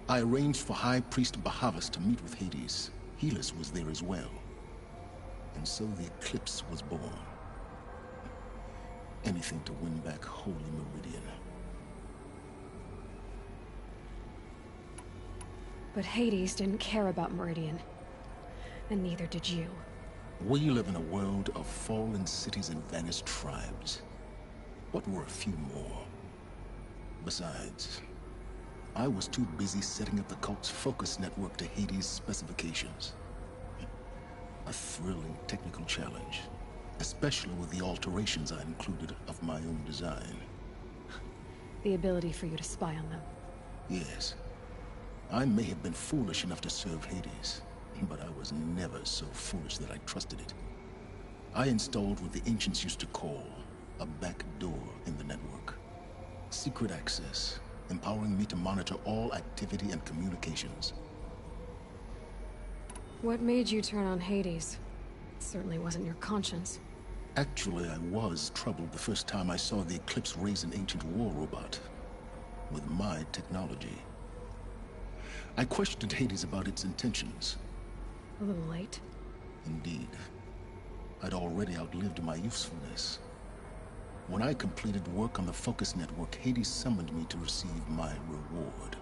I arranged for High Priest Bahavas to meet with Hades. Helis was there as well. And so the Eclipse was born. anything to win back Holy Meridian. But Hades didn't care about Meridian. And neither did you. We live in a world of fallen cities and vanished tribes. What were a few more? Besides, I was too busy setting up the cult's focus network to Hades' specifications. A thrilling technical challenge, especially with the alterations I included of my own design. The ability for you to spy on them. Yes. I may have been foolish enough to serve Hades, but I was never so foolish that I trusted it. I installed what the ancients used to call a back door in the network. Secret access, empowering me to monitor all activity and communications. What made you turn on Hades? It certainly wasn't your conscience. Actually, I was troubled the first time I saw the Eclipse raise an ancient war robot with my technology. I questioned Hades about its intentions. A little late. Indeed. I'd already outlived my usefulness. When I completed work on the Focus Network, Hades summoned me to receive my reward.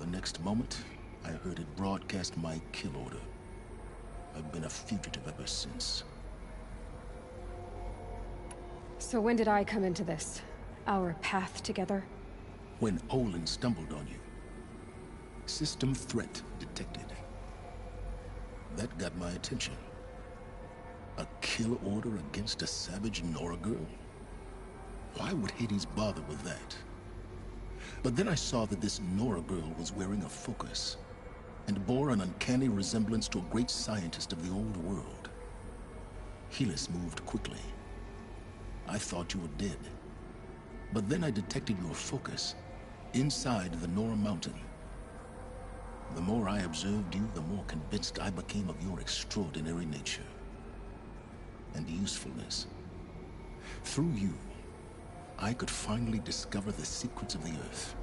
The next moment, I heard it broadcast my kill order. I've been a fugitive ever since. So when did I come into this? Our path together? When Olin stumbled on you. System threat detected. That got my attention. A kill order against a savage Nora girl? Why would Hades bother with that? But then I saw that this Nora girl was wearing a focus, and bore an uncanny resemblance to a great scientist of the old world. Helis moved quickly. I thought you were dead. But then I detected your focus inside the Nora mountain. The more I observed you, the more convinced I became of your extraordinary nature and usefulness. Through you, I could finally discover the secrets of the Earth.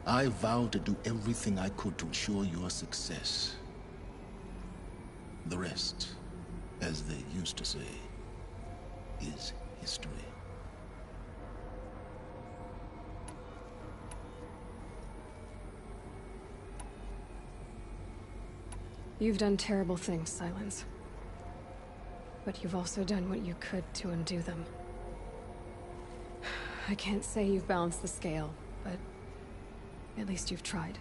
I vowed to do everything I could to ensure your success. The rest, as they used to say, is history. You've done terrible things, Silence. But you've also done what you could to undo them. I can't say you've balanced the scale, but at least you've tried.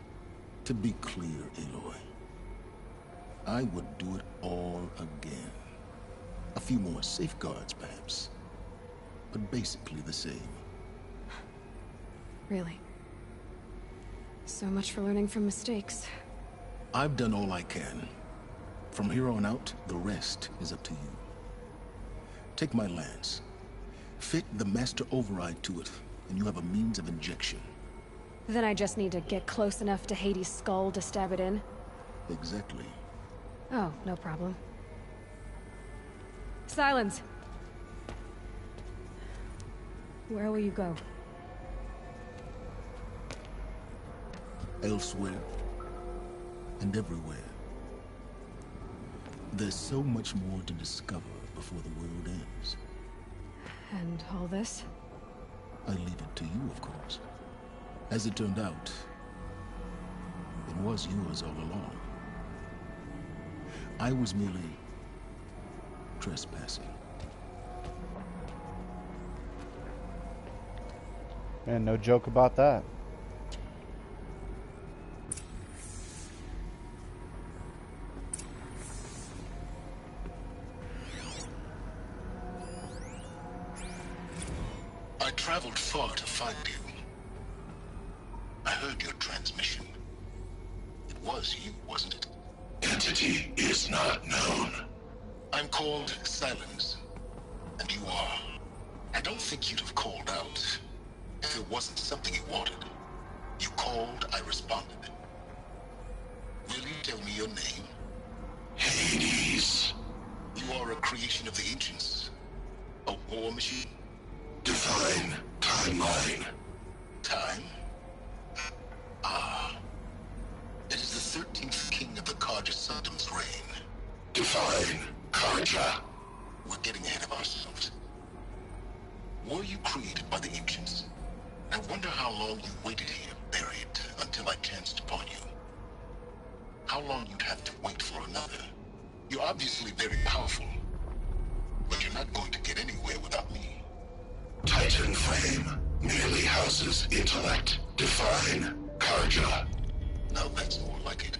To be clear, Aloy, I would do it all again. A few more safeguards, perhaps, but basically the same. Really? So much for learning from mistakes. I've done all I can. From here on out, the rest is up to you. Take my lance. Fit the master override to it, and you have a means of injection. Then I just need to get close enough to Hades' skull to stab it in? Exactly. Oh, no problem. Silence! Where will you go? Elsewhere. And everywhere. There's so much more to discover before the world ends. And all this? I leave it to you, of course. As it turned out, it was yours all along. I was merely trespassing. And no joke about that. I traveled far to find you. I heard your transmission. It was you, wasn't it? Entity is not known. I'm called Silence, and you are. I don't think you'd have called out if it wasn't something you wanted. You called, I responded. Will you tell me your name? Hades. You are a creation of the ancients. A war machine? Define timeline. Time? Ah. It is the 13th king of the Karja Sultan's reign. Define Karja. We're getting ahead of ourselves. Were you created by the ancients? I wonder how long you waited here, buried, until I chanced upon you. How long you'd have to wait for another. You're obviously very powerful, but you're not going to get anywhere without me. Titan flame merely houses intellect. Define Karja. Now that's more like it.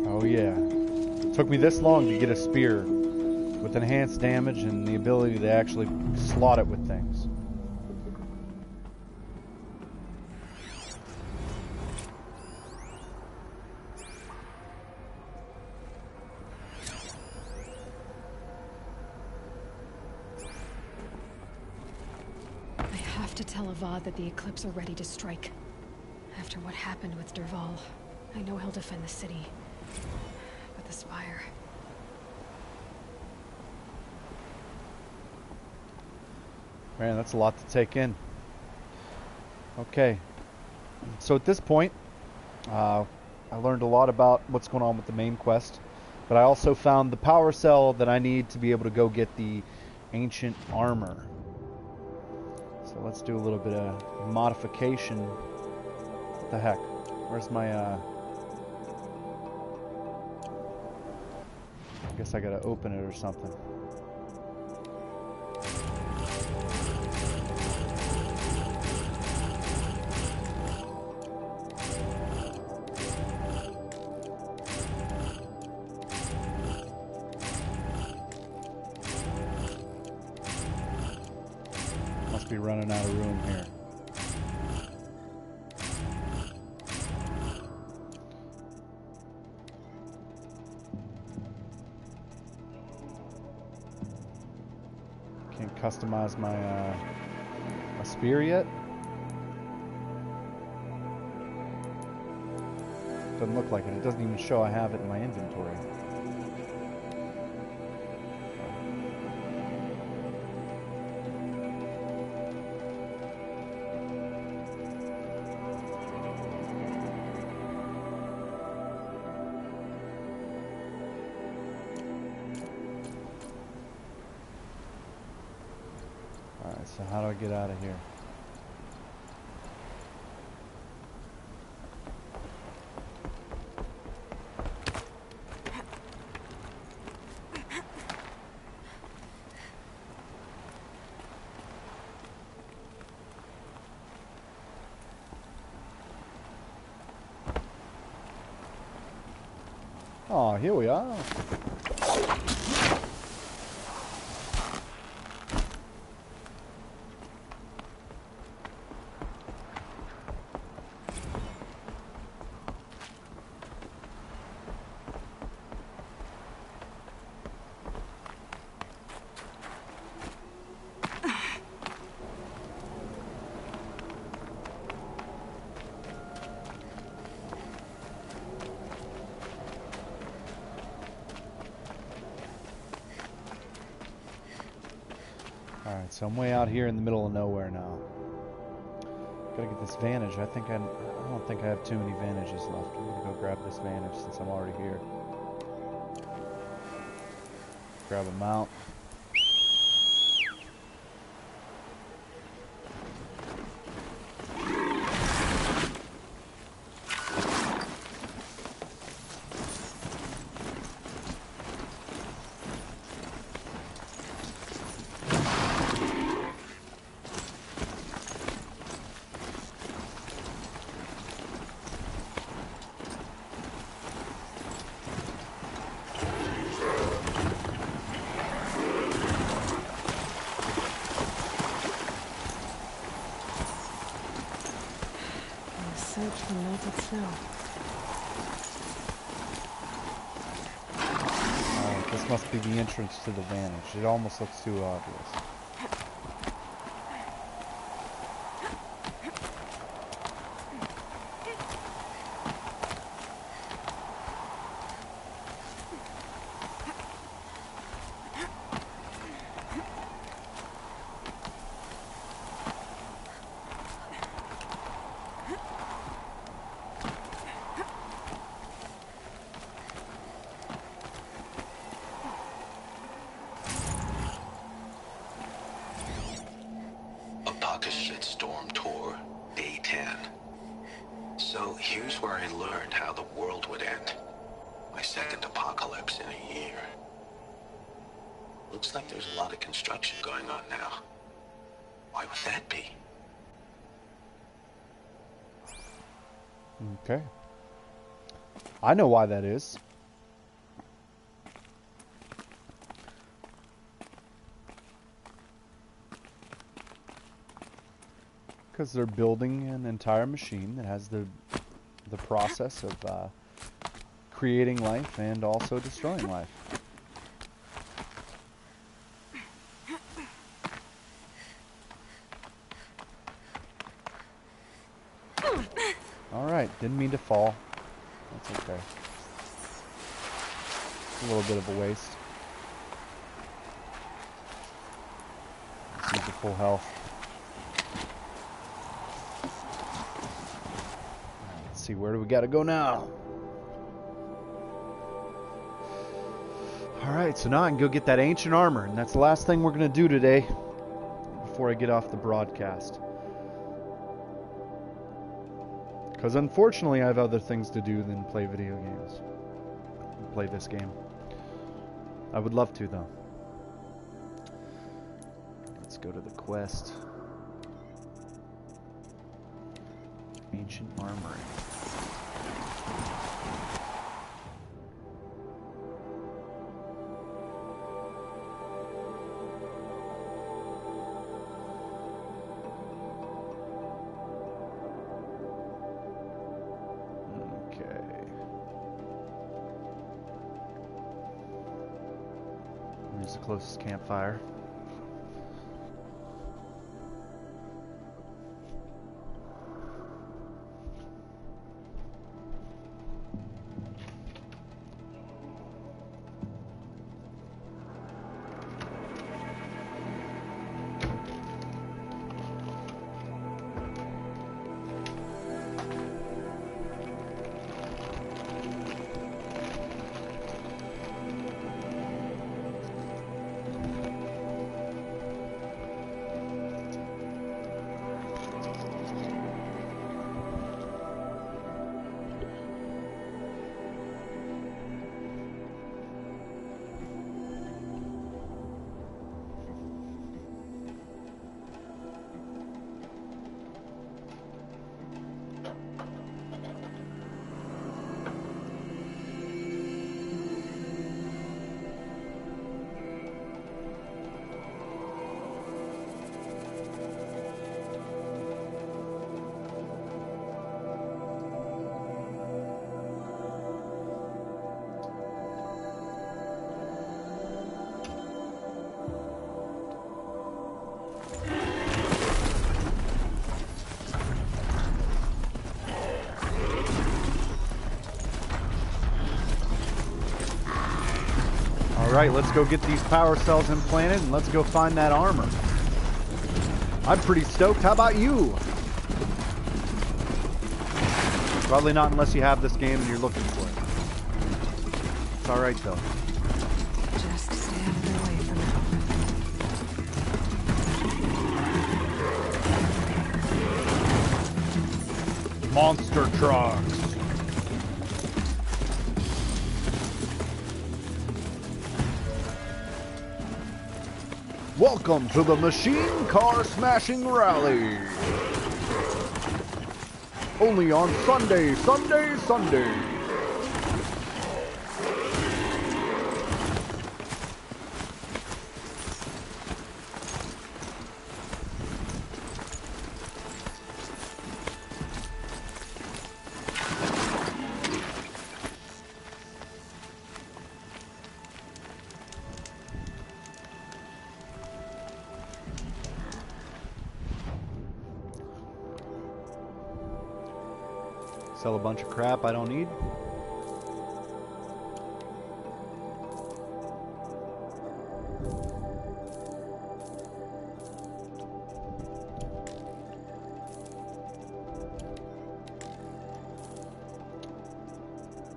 Oh yeah. Took me this long to get a spear with enhanced damage and the ability to actually slot it with things. I have to tell Avad that the Eclipse are ready to strike. After what happened with Dervahl, I know he'll defend the city. But the Spire... Man, that's a lot to take in. Okay. So at this point, I learned a lot about what's going on with the main quest. But I also found the power cell that I need to be able to go get the ancient armor. So let's do a little bit of modification. What the heck? Where's my, I guess I gotta open it or something. Must be running out of room here. Can't customize my my spear yet. Doesn't look like it. It doesn't even show I have it in my inventory. Alright, so how do I get out of here? Oh, here we are. Alright, so I'm way out here in the middle of nowhere now. Gotta get this vantage. I don't think I have too many vantages left. I'm gonna go grab this vantage since I'm already here. Grab a mount. Search for melted snow. Alright, this must be the entrance to the vantage. It almost looks too obvious. talk a shitstorm tour, day 10. So here's where I learned how the world would end. My second apocalypse in a year. Looks like there's a lot of construction going on now. Why would that be? Okay. I know why that is. Because they're building an entire machine that has the process of creating life and also destroying life. Alright, didn't mean to fall. That's okay. A little bit of a waste. Let's use the full health. Let's see, where do we gotta go now? Alright, so now I can go get that ancient armor, and that's the last thing we're gonna do today before I get off the broadcast. Because unfortunately I have other things to do than play video games. Play this game. I would love to, though. Let's go to the quest. Ancient Armory. Here's the closest campfire. Alright, let's go get these power cells implanted and let's go find that armor. I'm pretty stoked. How about you? Probably not unless you have this game and you're looking for it. It's alright though. Just stay out of their way for now. Monster trucks. Welcome to the Machine Car Smashing Rally. Only on Sunday, Sunday, Sunday. Sell a bunch of crap I don't need.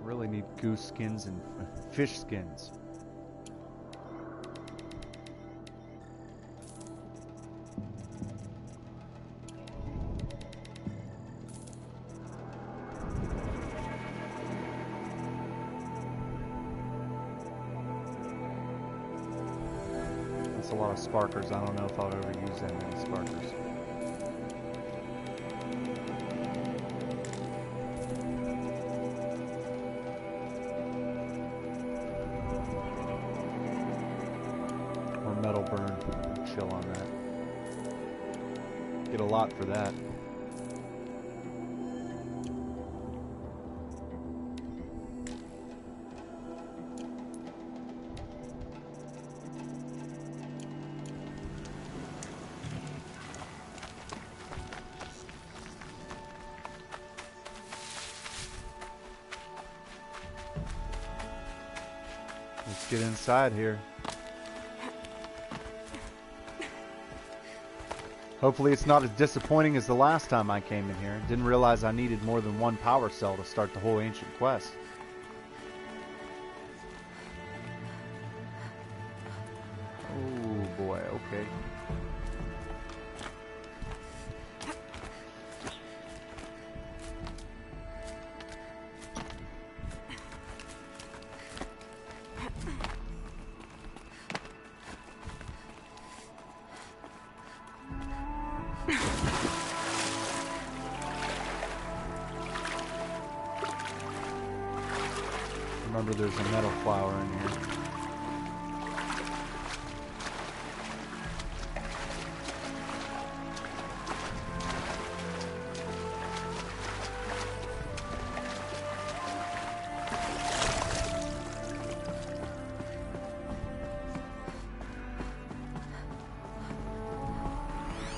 Really need goose skins and fish skins. a lot of sparkers. I don't know if I'll ever use that many sparkers. Or metal burn. Chill on that. Get a lot for that. Let's get inside here. Hopefully it's not as disappointing as the last time I came in here. Didn't realize I needed more than one power cell to start the whole ancient quest. Oh boy, okay. Remember, there's a metal flower in here.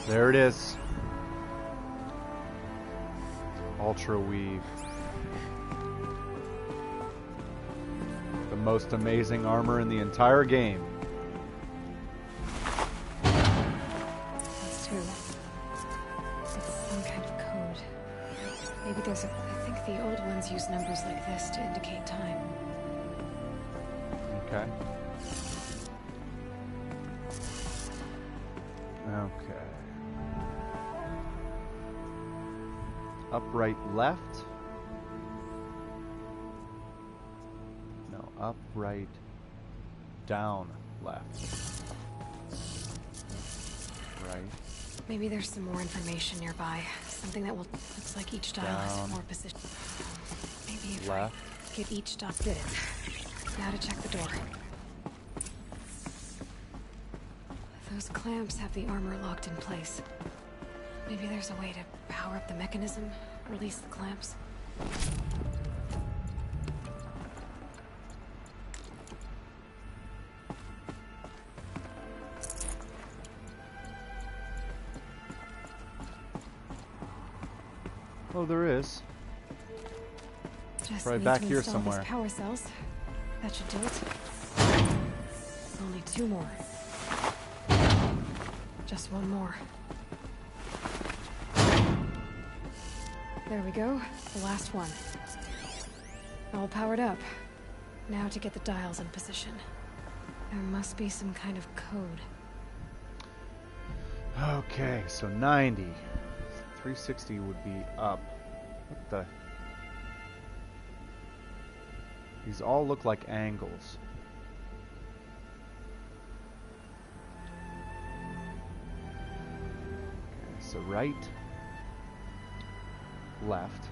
There it is. Ultra Weave. The most amazing armor in the entire game. That's true. It's some kind of code. Maybe there's a... I think the old ones use numbers like this to indicate time. Okay. Okay. Upright left. No, upright down left. Right. Maybe there's some more information nearby. Something that will... Looks like each dial has Down. 4 positions. Maybe if Left. I get each dot... Did it. Now to check the door. Those clamps have the armor locked in place. Maybe there's a way to power up the mechanism, release the clamps. Oh, there is. Just Right need back to here install these somewhere. power cells. That should do it. Only 2 more. Just 1 more. There we go. The last one. All powered up. Now to get the dials in position. There must be some kind of code. Okay, so 90. 360 would be up. What the? These all look like angles. Okay, so right, left.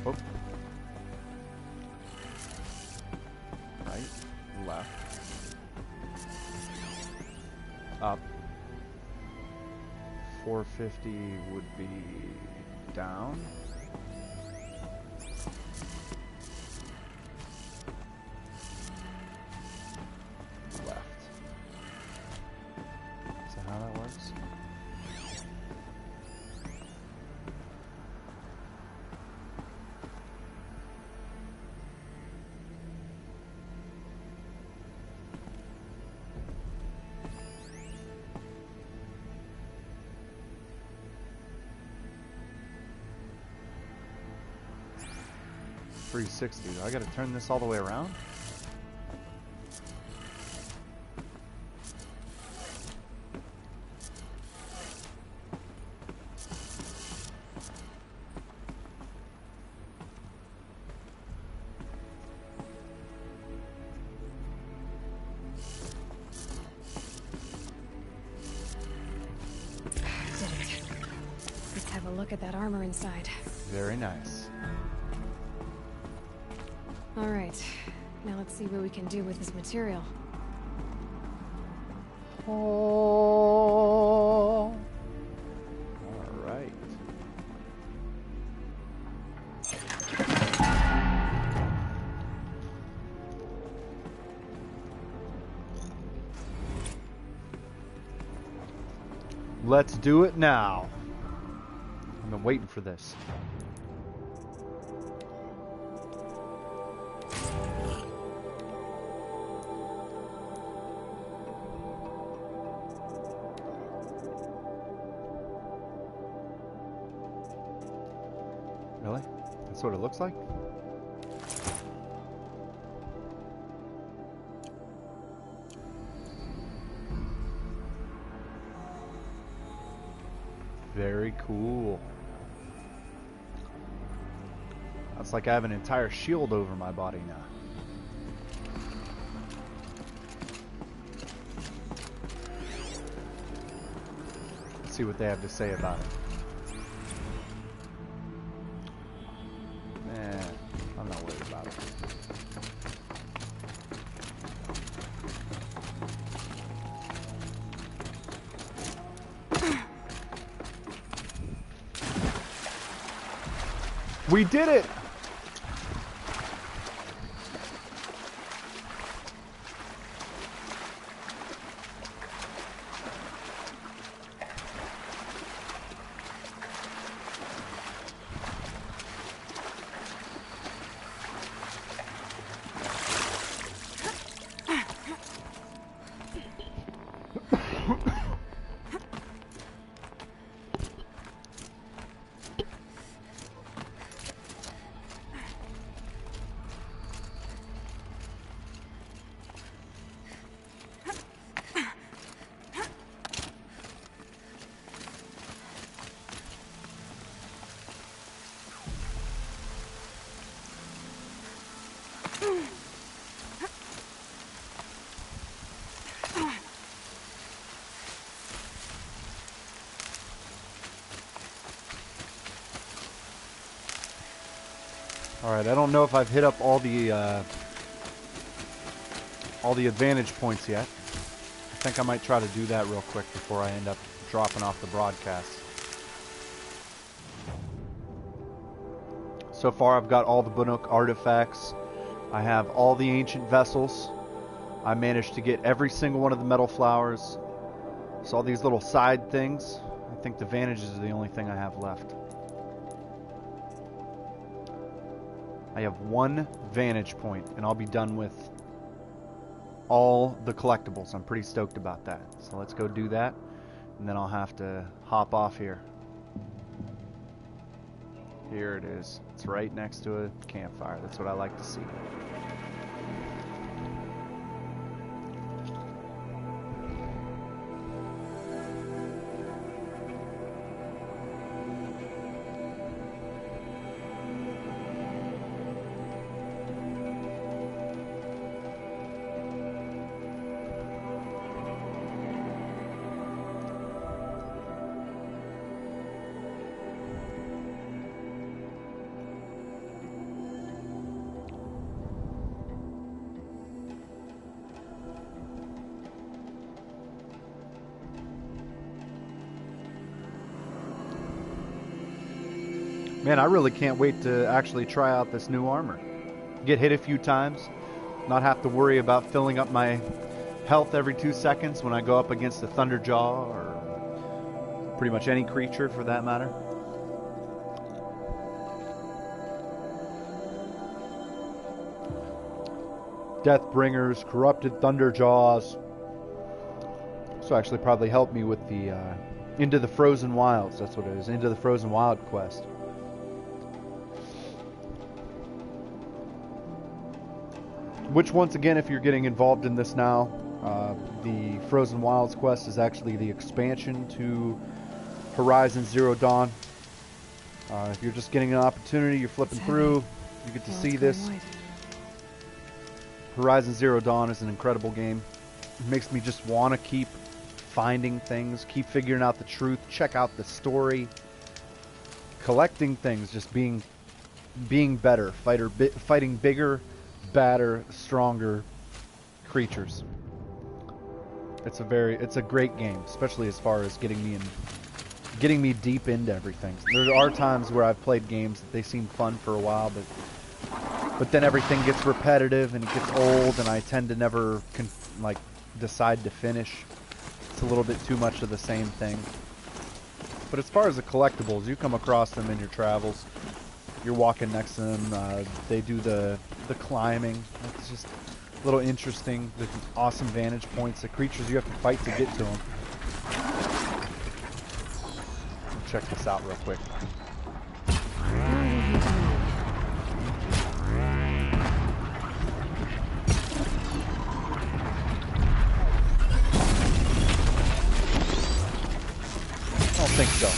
Oh. Right, left. Up. 450 would be down. Left. Is that how that works? $360. I gotta turn this all the way around? look at that armor inside. Very nice. Alright, now let's see what we can do with this material. Oh. Alright. Let's do it now. I've been waiting for this. Really? That's what it looks like? Very cool. That's like I have an entire shield over my body now. Let's see what they have to say about it. I'm not worried about it. We did it! Alright, I don't know if I've hit up all the advantage points yet. I think I might try to do that real quick before I end up dropping off the broadcast. So far I've got all the Banuk artifacts. I have all the ancient vessels. I managed to get every single one of the metal flowers. So all these little side things. I think the vantages are the only thing I have left. I have one vantage point, and I'll be done with all the collectibles. I'm pretty stoked about that. So let's go do that, and then I'll have to hop off here. Here it is. It's right next to a campfire. That's what I like to see. Man, I really can't wait to actually try out this new armor. Get hit a few times, not have to worry about filling up my health every 2 seconds when I go up against a Thunderjaw or pretty much any creature for that matter. Deathbringers, corrupted Thunderjaws. This will actually probably help me with the Into the Frozen Wilds. That's what it is, Into the Frozen Wild quest. Which, once again, if you're getting involved in this now, the Frozen Wilds quest is actually the expansion to Horizon Zero Dawn. If you're just getting an opportunity, you're flipping through, you get to see this. Horizon Zero Dawn is an incredible game. It makes me just want to keep finding things, keep figuring out the truth, check out the story. collecting things, just being better, fighting bigger, badder, stronger creatures. It's a great game, especially as far as getting me deep into everything. There are times where I've played games that they seem fun for a while, but then everything gets repetitive and it gets old, and I tend to never decide to finish. It's a little bit too much of the same thing. But as far as the collectibles, you come across them in your travels. You're walking next to them. They do the climbing. It's just a little interesting. The awesome vantage points. The creatures you have to fight to get to them. Check this out real quick. I don't think so.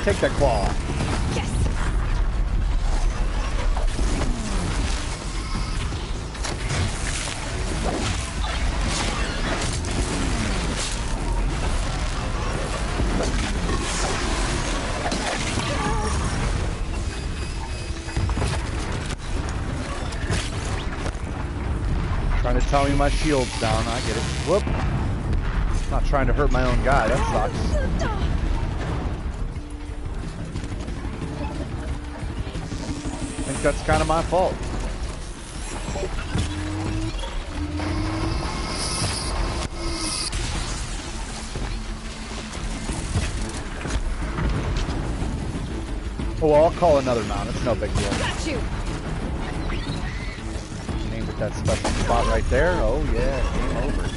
Take that claw. Yes. Trying to tell me my shield's down. I get it. Whoop. Not trying to hurt my own guy. That sucks. I think that's kind of my fault. Oh, well, I'll call another mount. It's no big deal. Got you. Aimed at that special spot right there. Oh yeah, game over.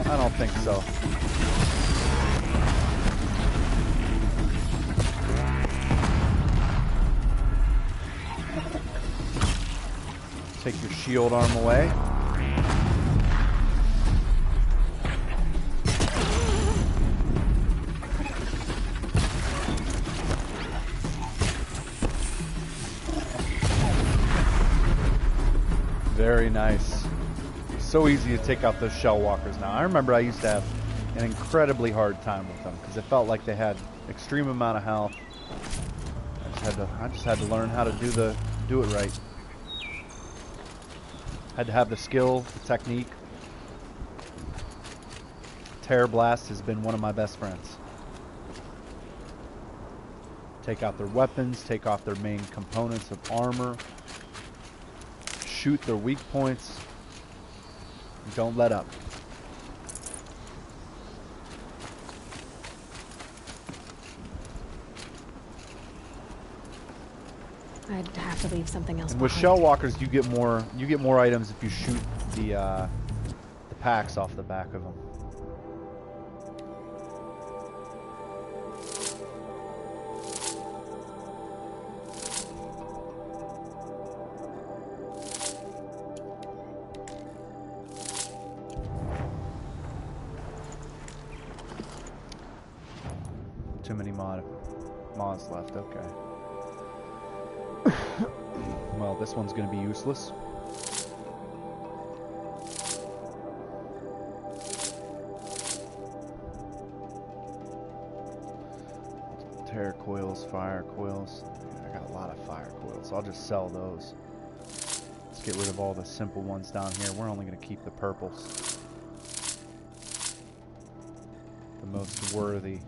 I don't think so. Take your shield arm away. Very nice. So easy to take out those shell walkers now. I remember I used to have an incredibly hard time with them because it felt like they had extreme amount of health. I just had to learn how to do it right. Had to have the skill, the technique. Terror Blast has been one of my best friends. Take out their weapons, take off their main components of armor, shoot their weak points, and don't let up. I'd have to leave something else And with behind. shell walkers, you get more items if you shoot the packs off the back of them. Too many mods left. Okay. Well, this one's going to be useless. Terror coils, fire coils. I got a lot of fire coils. I'll just sell those. Let's get rid of all the simple ones down here. We're only going to keep the purples. The most worthy.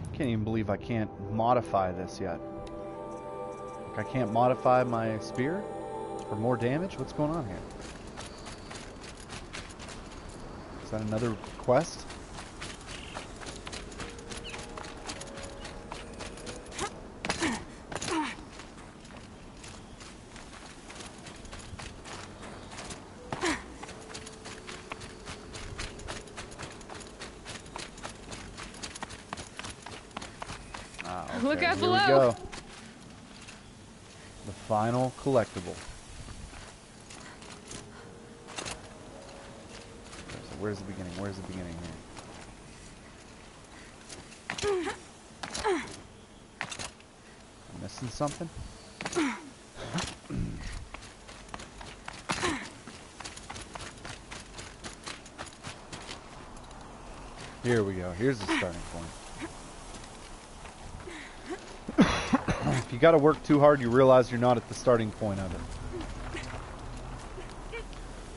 I can't even believe I can't modify this yet. Like, I can't modify my spear for more damage? What's going on here? Is that another quest? Okay, Look out here we below. go. The final collectible. Where's the beginning? Where's the beginning here? I'm missing something? Here we go. Here's the starting point. If you gotta work too hard, you realize you're not at the starting point of it.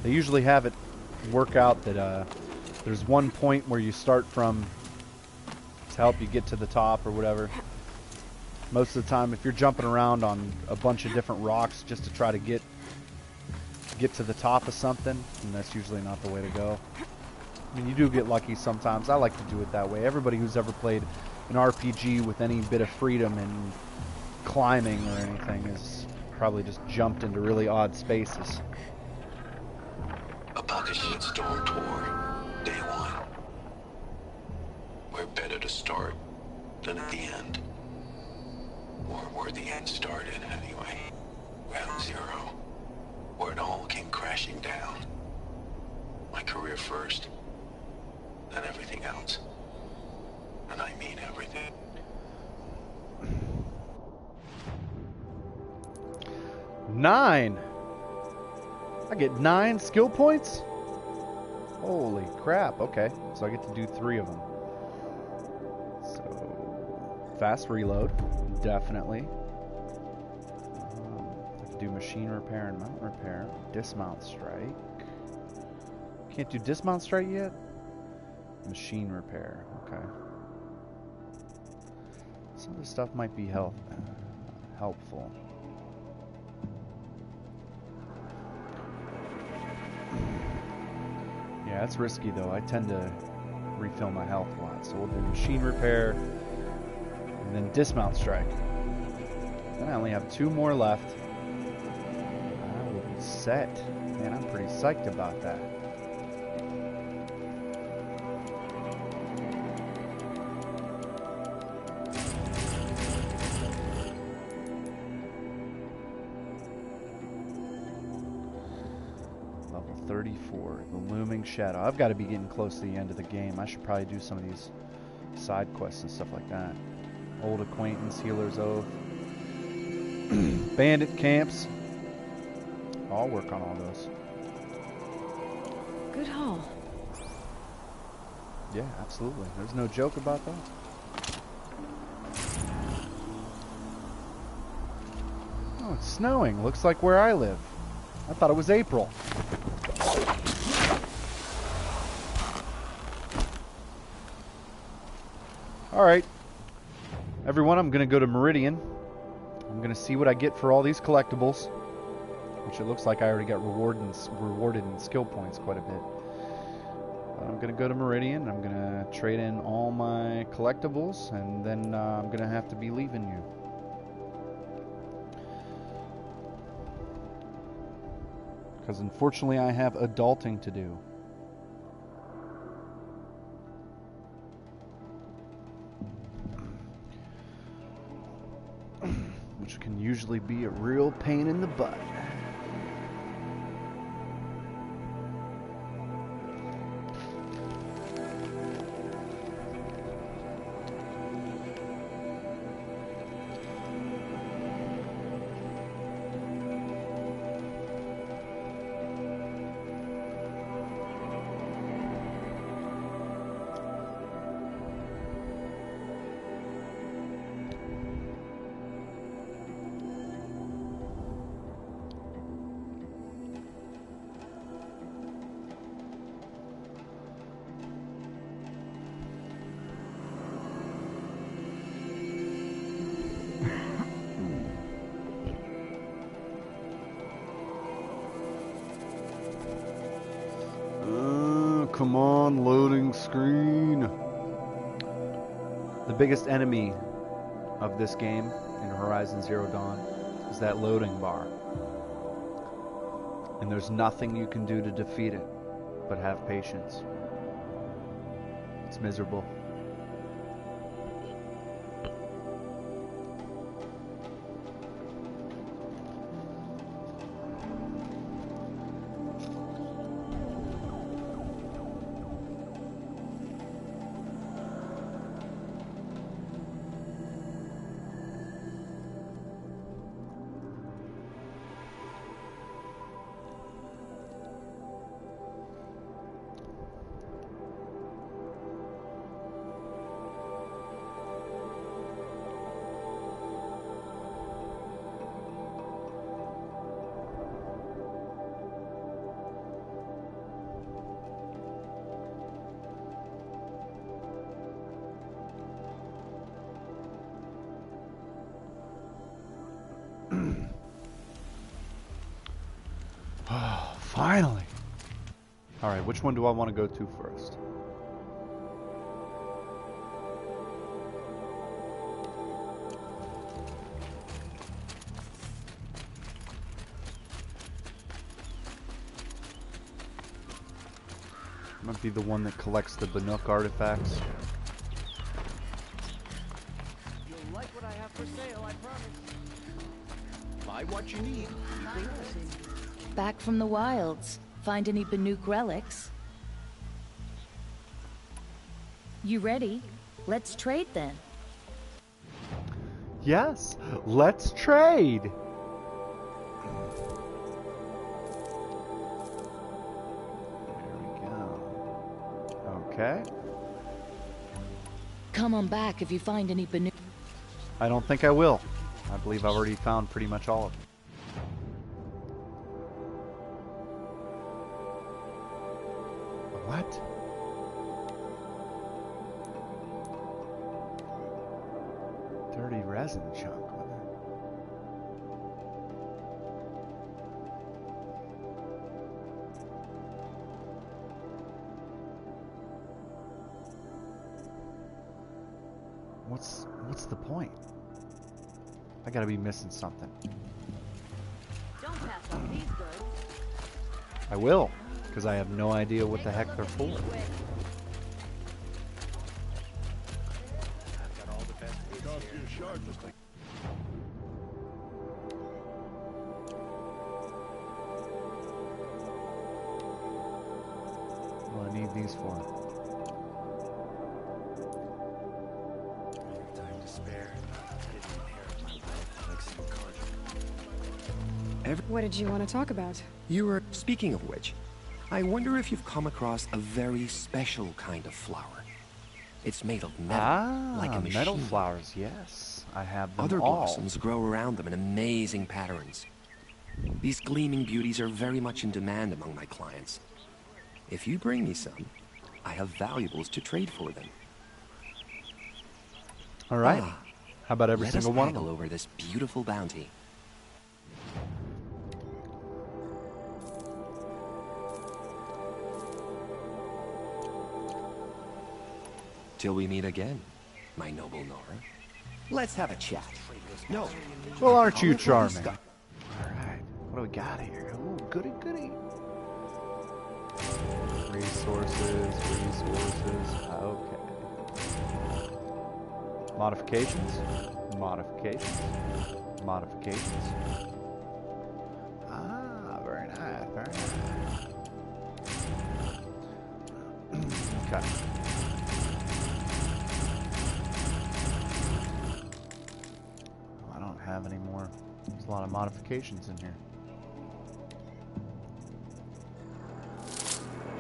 They usually have it work out that there's one point where you start from to help you get to the top or whatever. Most of the time, if you're jumping around on a bunch of different rocks just to try to get to the top of something, then that's usually not the way to go. I mean, you do get lucky sometimes. I like to do it that way. Everybody who's ever played an RPG with any bit of freedom and climbing or anything has probably just jumped into really odd spaces. A pocket shit storm tour, day one. We're better to start than at the end. Or where the end started, anyway. Ground zero. Where it all came crashing down. My career first, then everything else. And I mean everything. Nine! I get 9 skill points? Holy crap, okay. So I get to do 3 of them. So, fast reload, definitely. I can do machine repair and mount repair. Dismount strike. Can't do dismount strike yet? Machine repair, okay. Some of this stuff might be helpful. Yeah, that's risky though. I tend to refill my health a lot. So we'll do machine repair and then dismount strike. Then I only have 2 more left. I will be set. Man, I'm pretty psyched about that. Level 34, the looming shadow. I've got to be getting close to the end of the game. I should probably do some of these side quests and stuff like that. Old acquaintance, healer's oath, bandit camps. I'll work on all those. Good haul. Yeah, absolutely. There's no joke about that. Oh, it's snowing. Looks like where I live. I thought it was April. Alright. Everyone, I'm going to go to Meridian. I'm going to see what I get for all these collectibles. Which it looks like I already got rewarded in skill points quite a bit. I'm going to go to Meridian. I'm going to trade in all my collectibles. And then I'm going to have to be leaving you. Because unfortunately I have adulting to do. Which can usually be a real pain in the butt. Come on, loading screen. The biggest enemy of this game in Horizon Zero Dawn is that loading bar. And there's nothing you can do to defeat it but have patience. It's miserable. Finally. Alright, which one do I want to go to first? Might be the one that collects the Banuk artifacts. You'll like what I have for sale, I promise. Buy what you need. Back from the wilds. Find any Banuk relics? You ready? Let's trade then. Yes, let's trade. Okay. Come on back if you find any Banuk. I don't think I will. I believe I've already found pretty much all of them. What? Dirty resin chunk. What's the point? I gotta be missing something. Don't pass up these goods. I will, because I have no idea what the heck they're for. I've got all the best goods here. What do I need these for? What did you want to talk about? You were speaking of which, I wonder if you've come across a very special kind of flower. It's made of metal, like a machine. Metal flowers, yes. I have them Other all. blossoms grow around them in amazing patterns. These gleaming beauties are very much in demand among my clients. If you bring me some, I have valuables to trade for them. All right. How about every single one of them? Let us haggle over this beautiful bounty. Till we meet again, my noble Nora. Let's have a chat. No. Well, aren't you charming? Alright, what do we got here? Ooh, goody goody. Resources. Okay. Modifications. Ah, very nice, very nice. Okay. Have any more. There's a lot of modifications in here.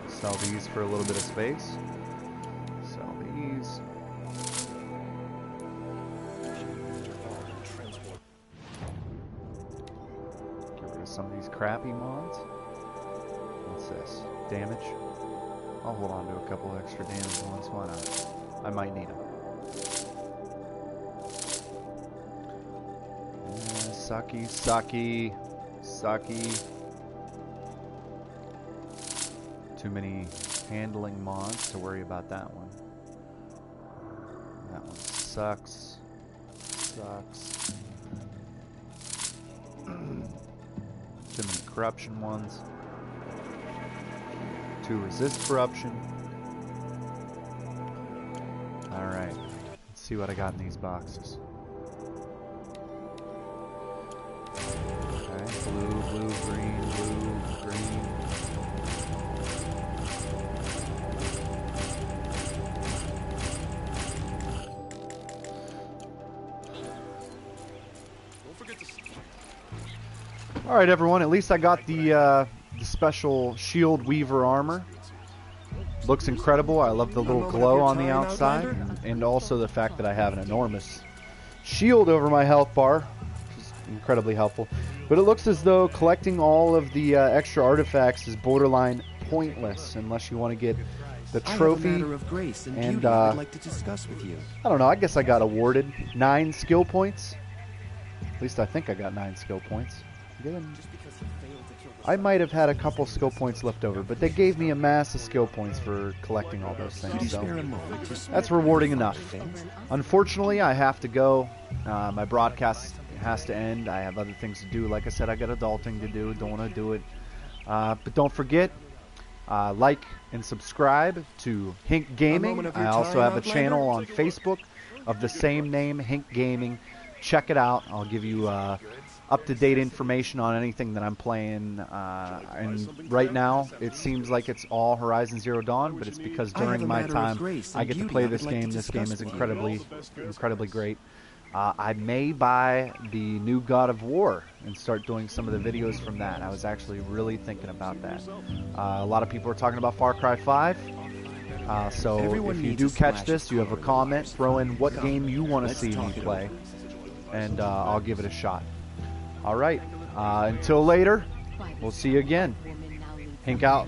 Sell these for a little bit of space. Sell these. Get rid of some of these crappy mods. What's this? Damage. I'll hold on to a couple extra damage ones. Why not? I might need them. Sucky. Too many handling mods to worry about that one. That one sucks. Too many corruption ones. 2 resist corruption. Alright. Let's see what I got in these boxes. Blue, green. All right, everyone. At least I got the special shield weaver armor. Looks incredible. I love the little glow on the outside, and also the fact that I have an enormous shield over my health bar, which is incredibly helpful. But it looks as though collecting all of the extra artifacts is borderline pointless unless you want to get the trophy. I have a matter of grace and beauty I'd like to discuss with you. I don't know. I guess I got awarded 9 skill points. At least I think I got 9 skill points. I might have had a couple skill points left over, but they gave me a mass of skill points for collecting all those things, so that's rewarding enough. Unfortunately, I have to go. My broadcast has to end. I have other things to do. Like I said, I got adulting to do. Don't want to do it. But don't forget, like and subscribe to Hink Gaming. I also have a channel on Facebook of the same name, Hink Gaming. Check it out. I'll give you up-to-date information on anything that I'm playing. And right now, it seems like it's all Horizon Zero Dawn, but it's because during my time, I get to play this game. This game is incredibly great. I may buy the new God of War and start doing some of the videos from that. I was actually really thinking about that. A lot of people are talking about Far Cry 5. So if you do catch this, you have a comment, throw in what game you want to see me play, and I'll give it a shot. All right. Until later, we'll see you again. Hink out.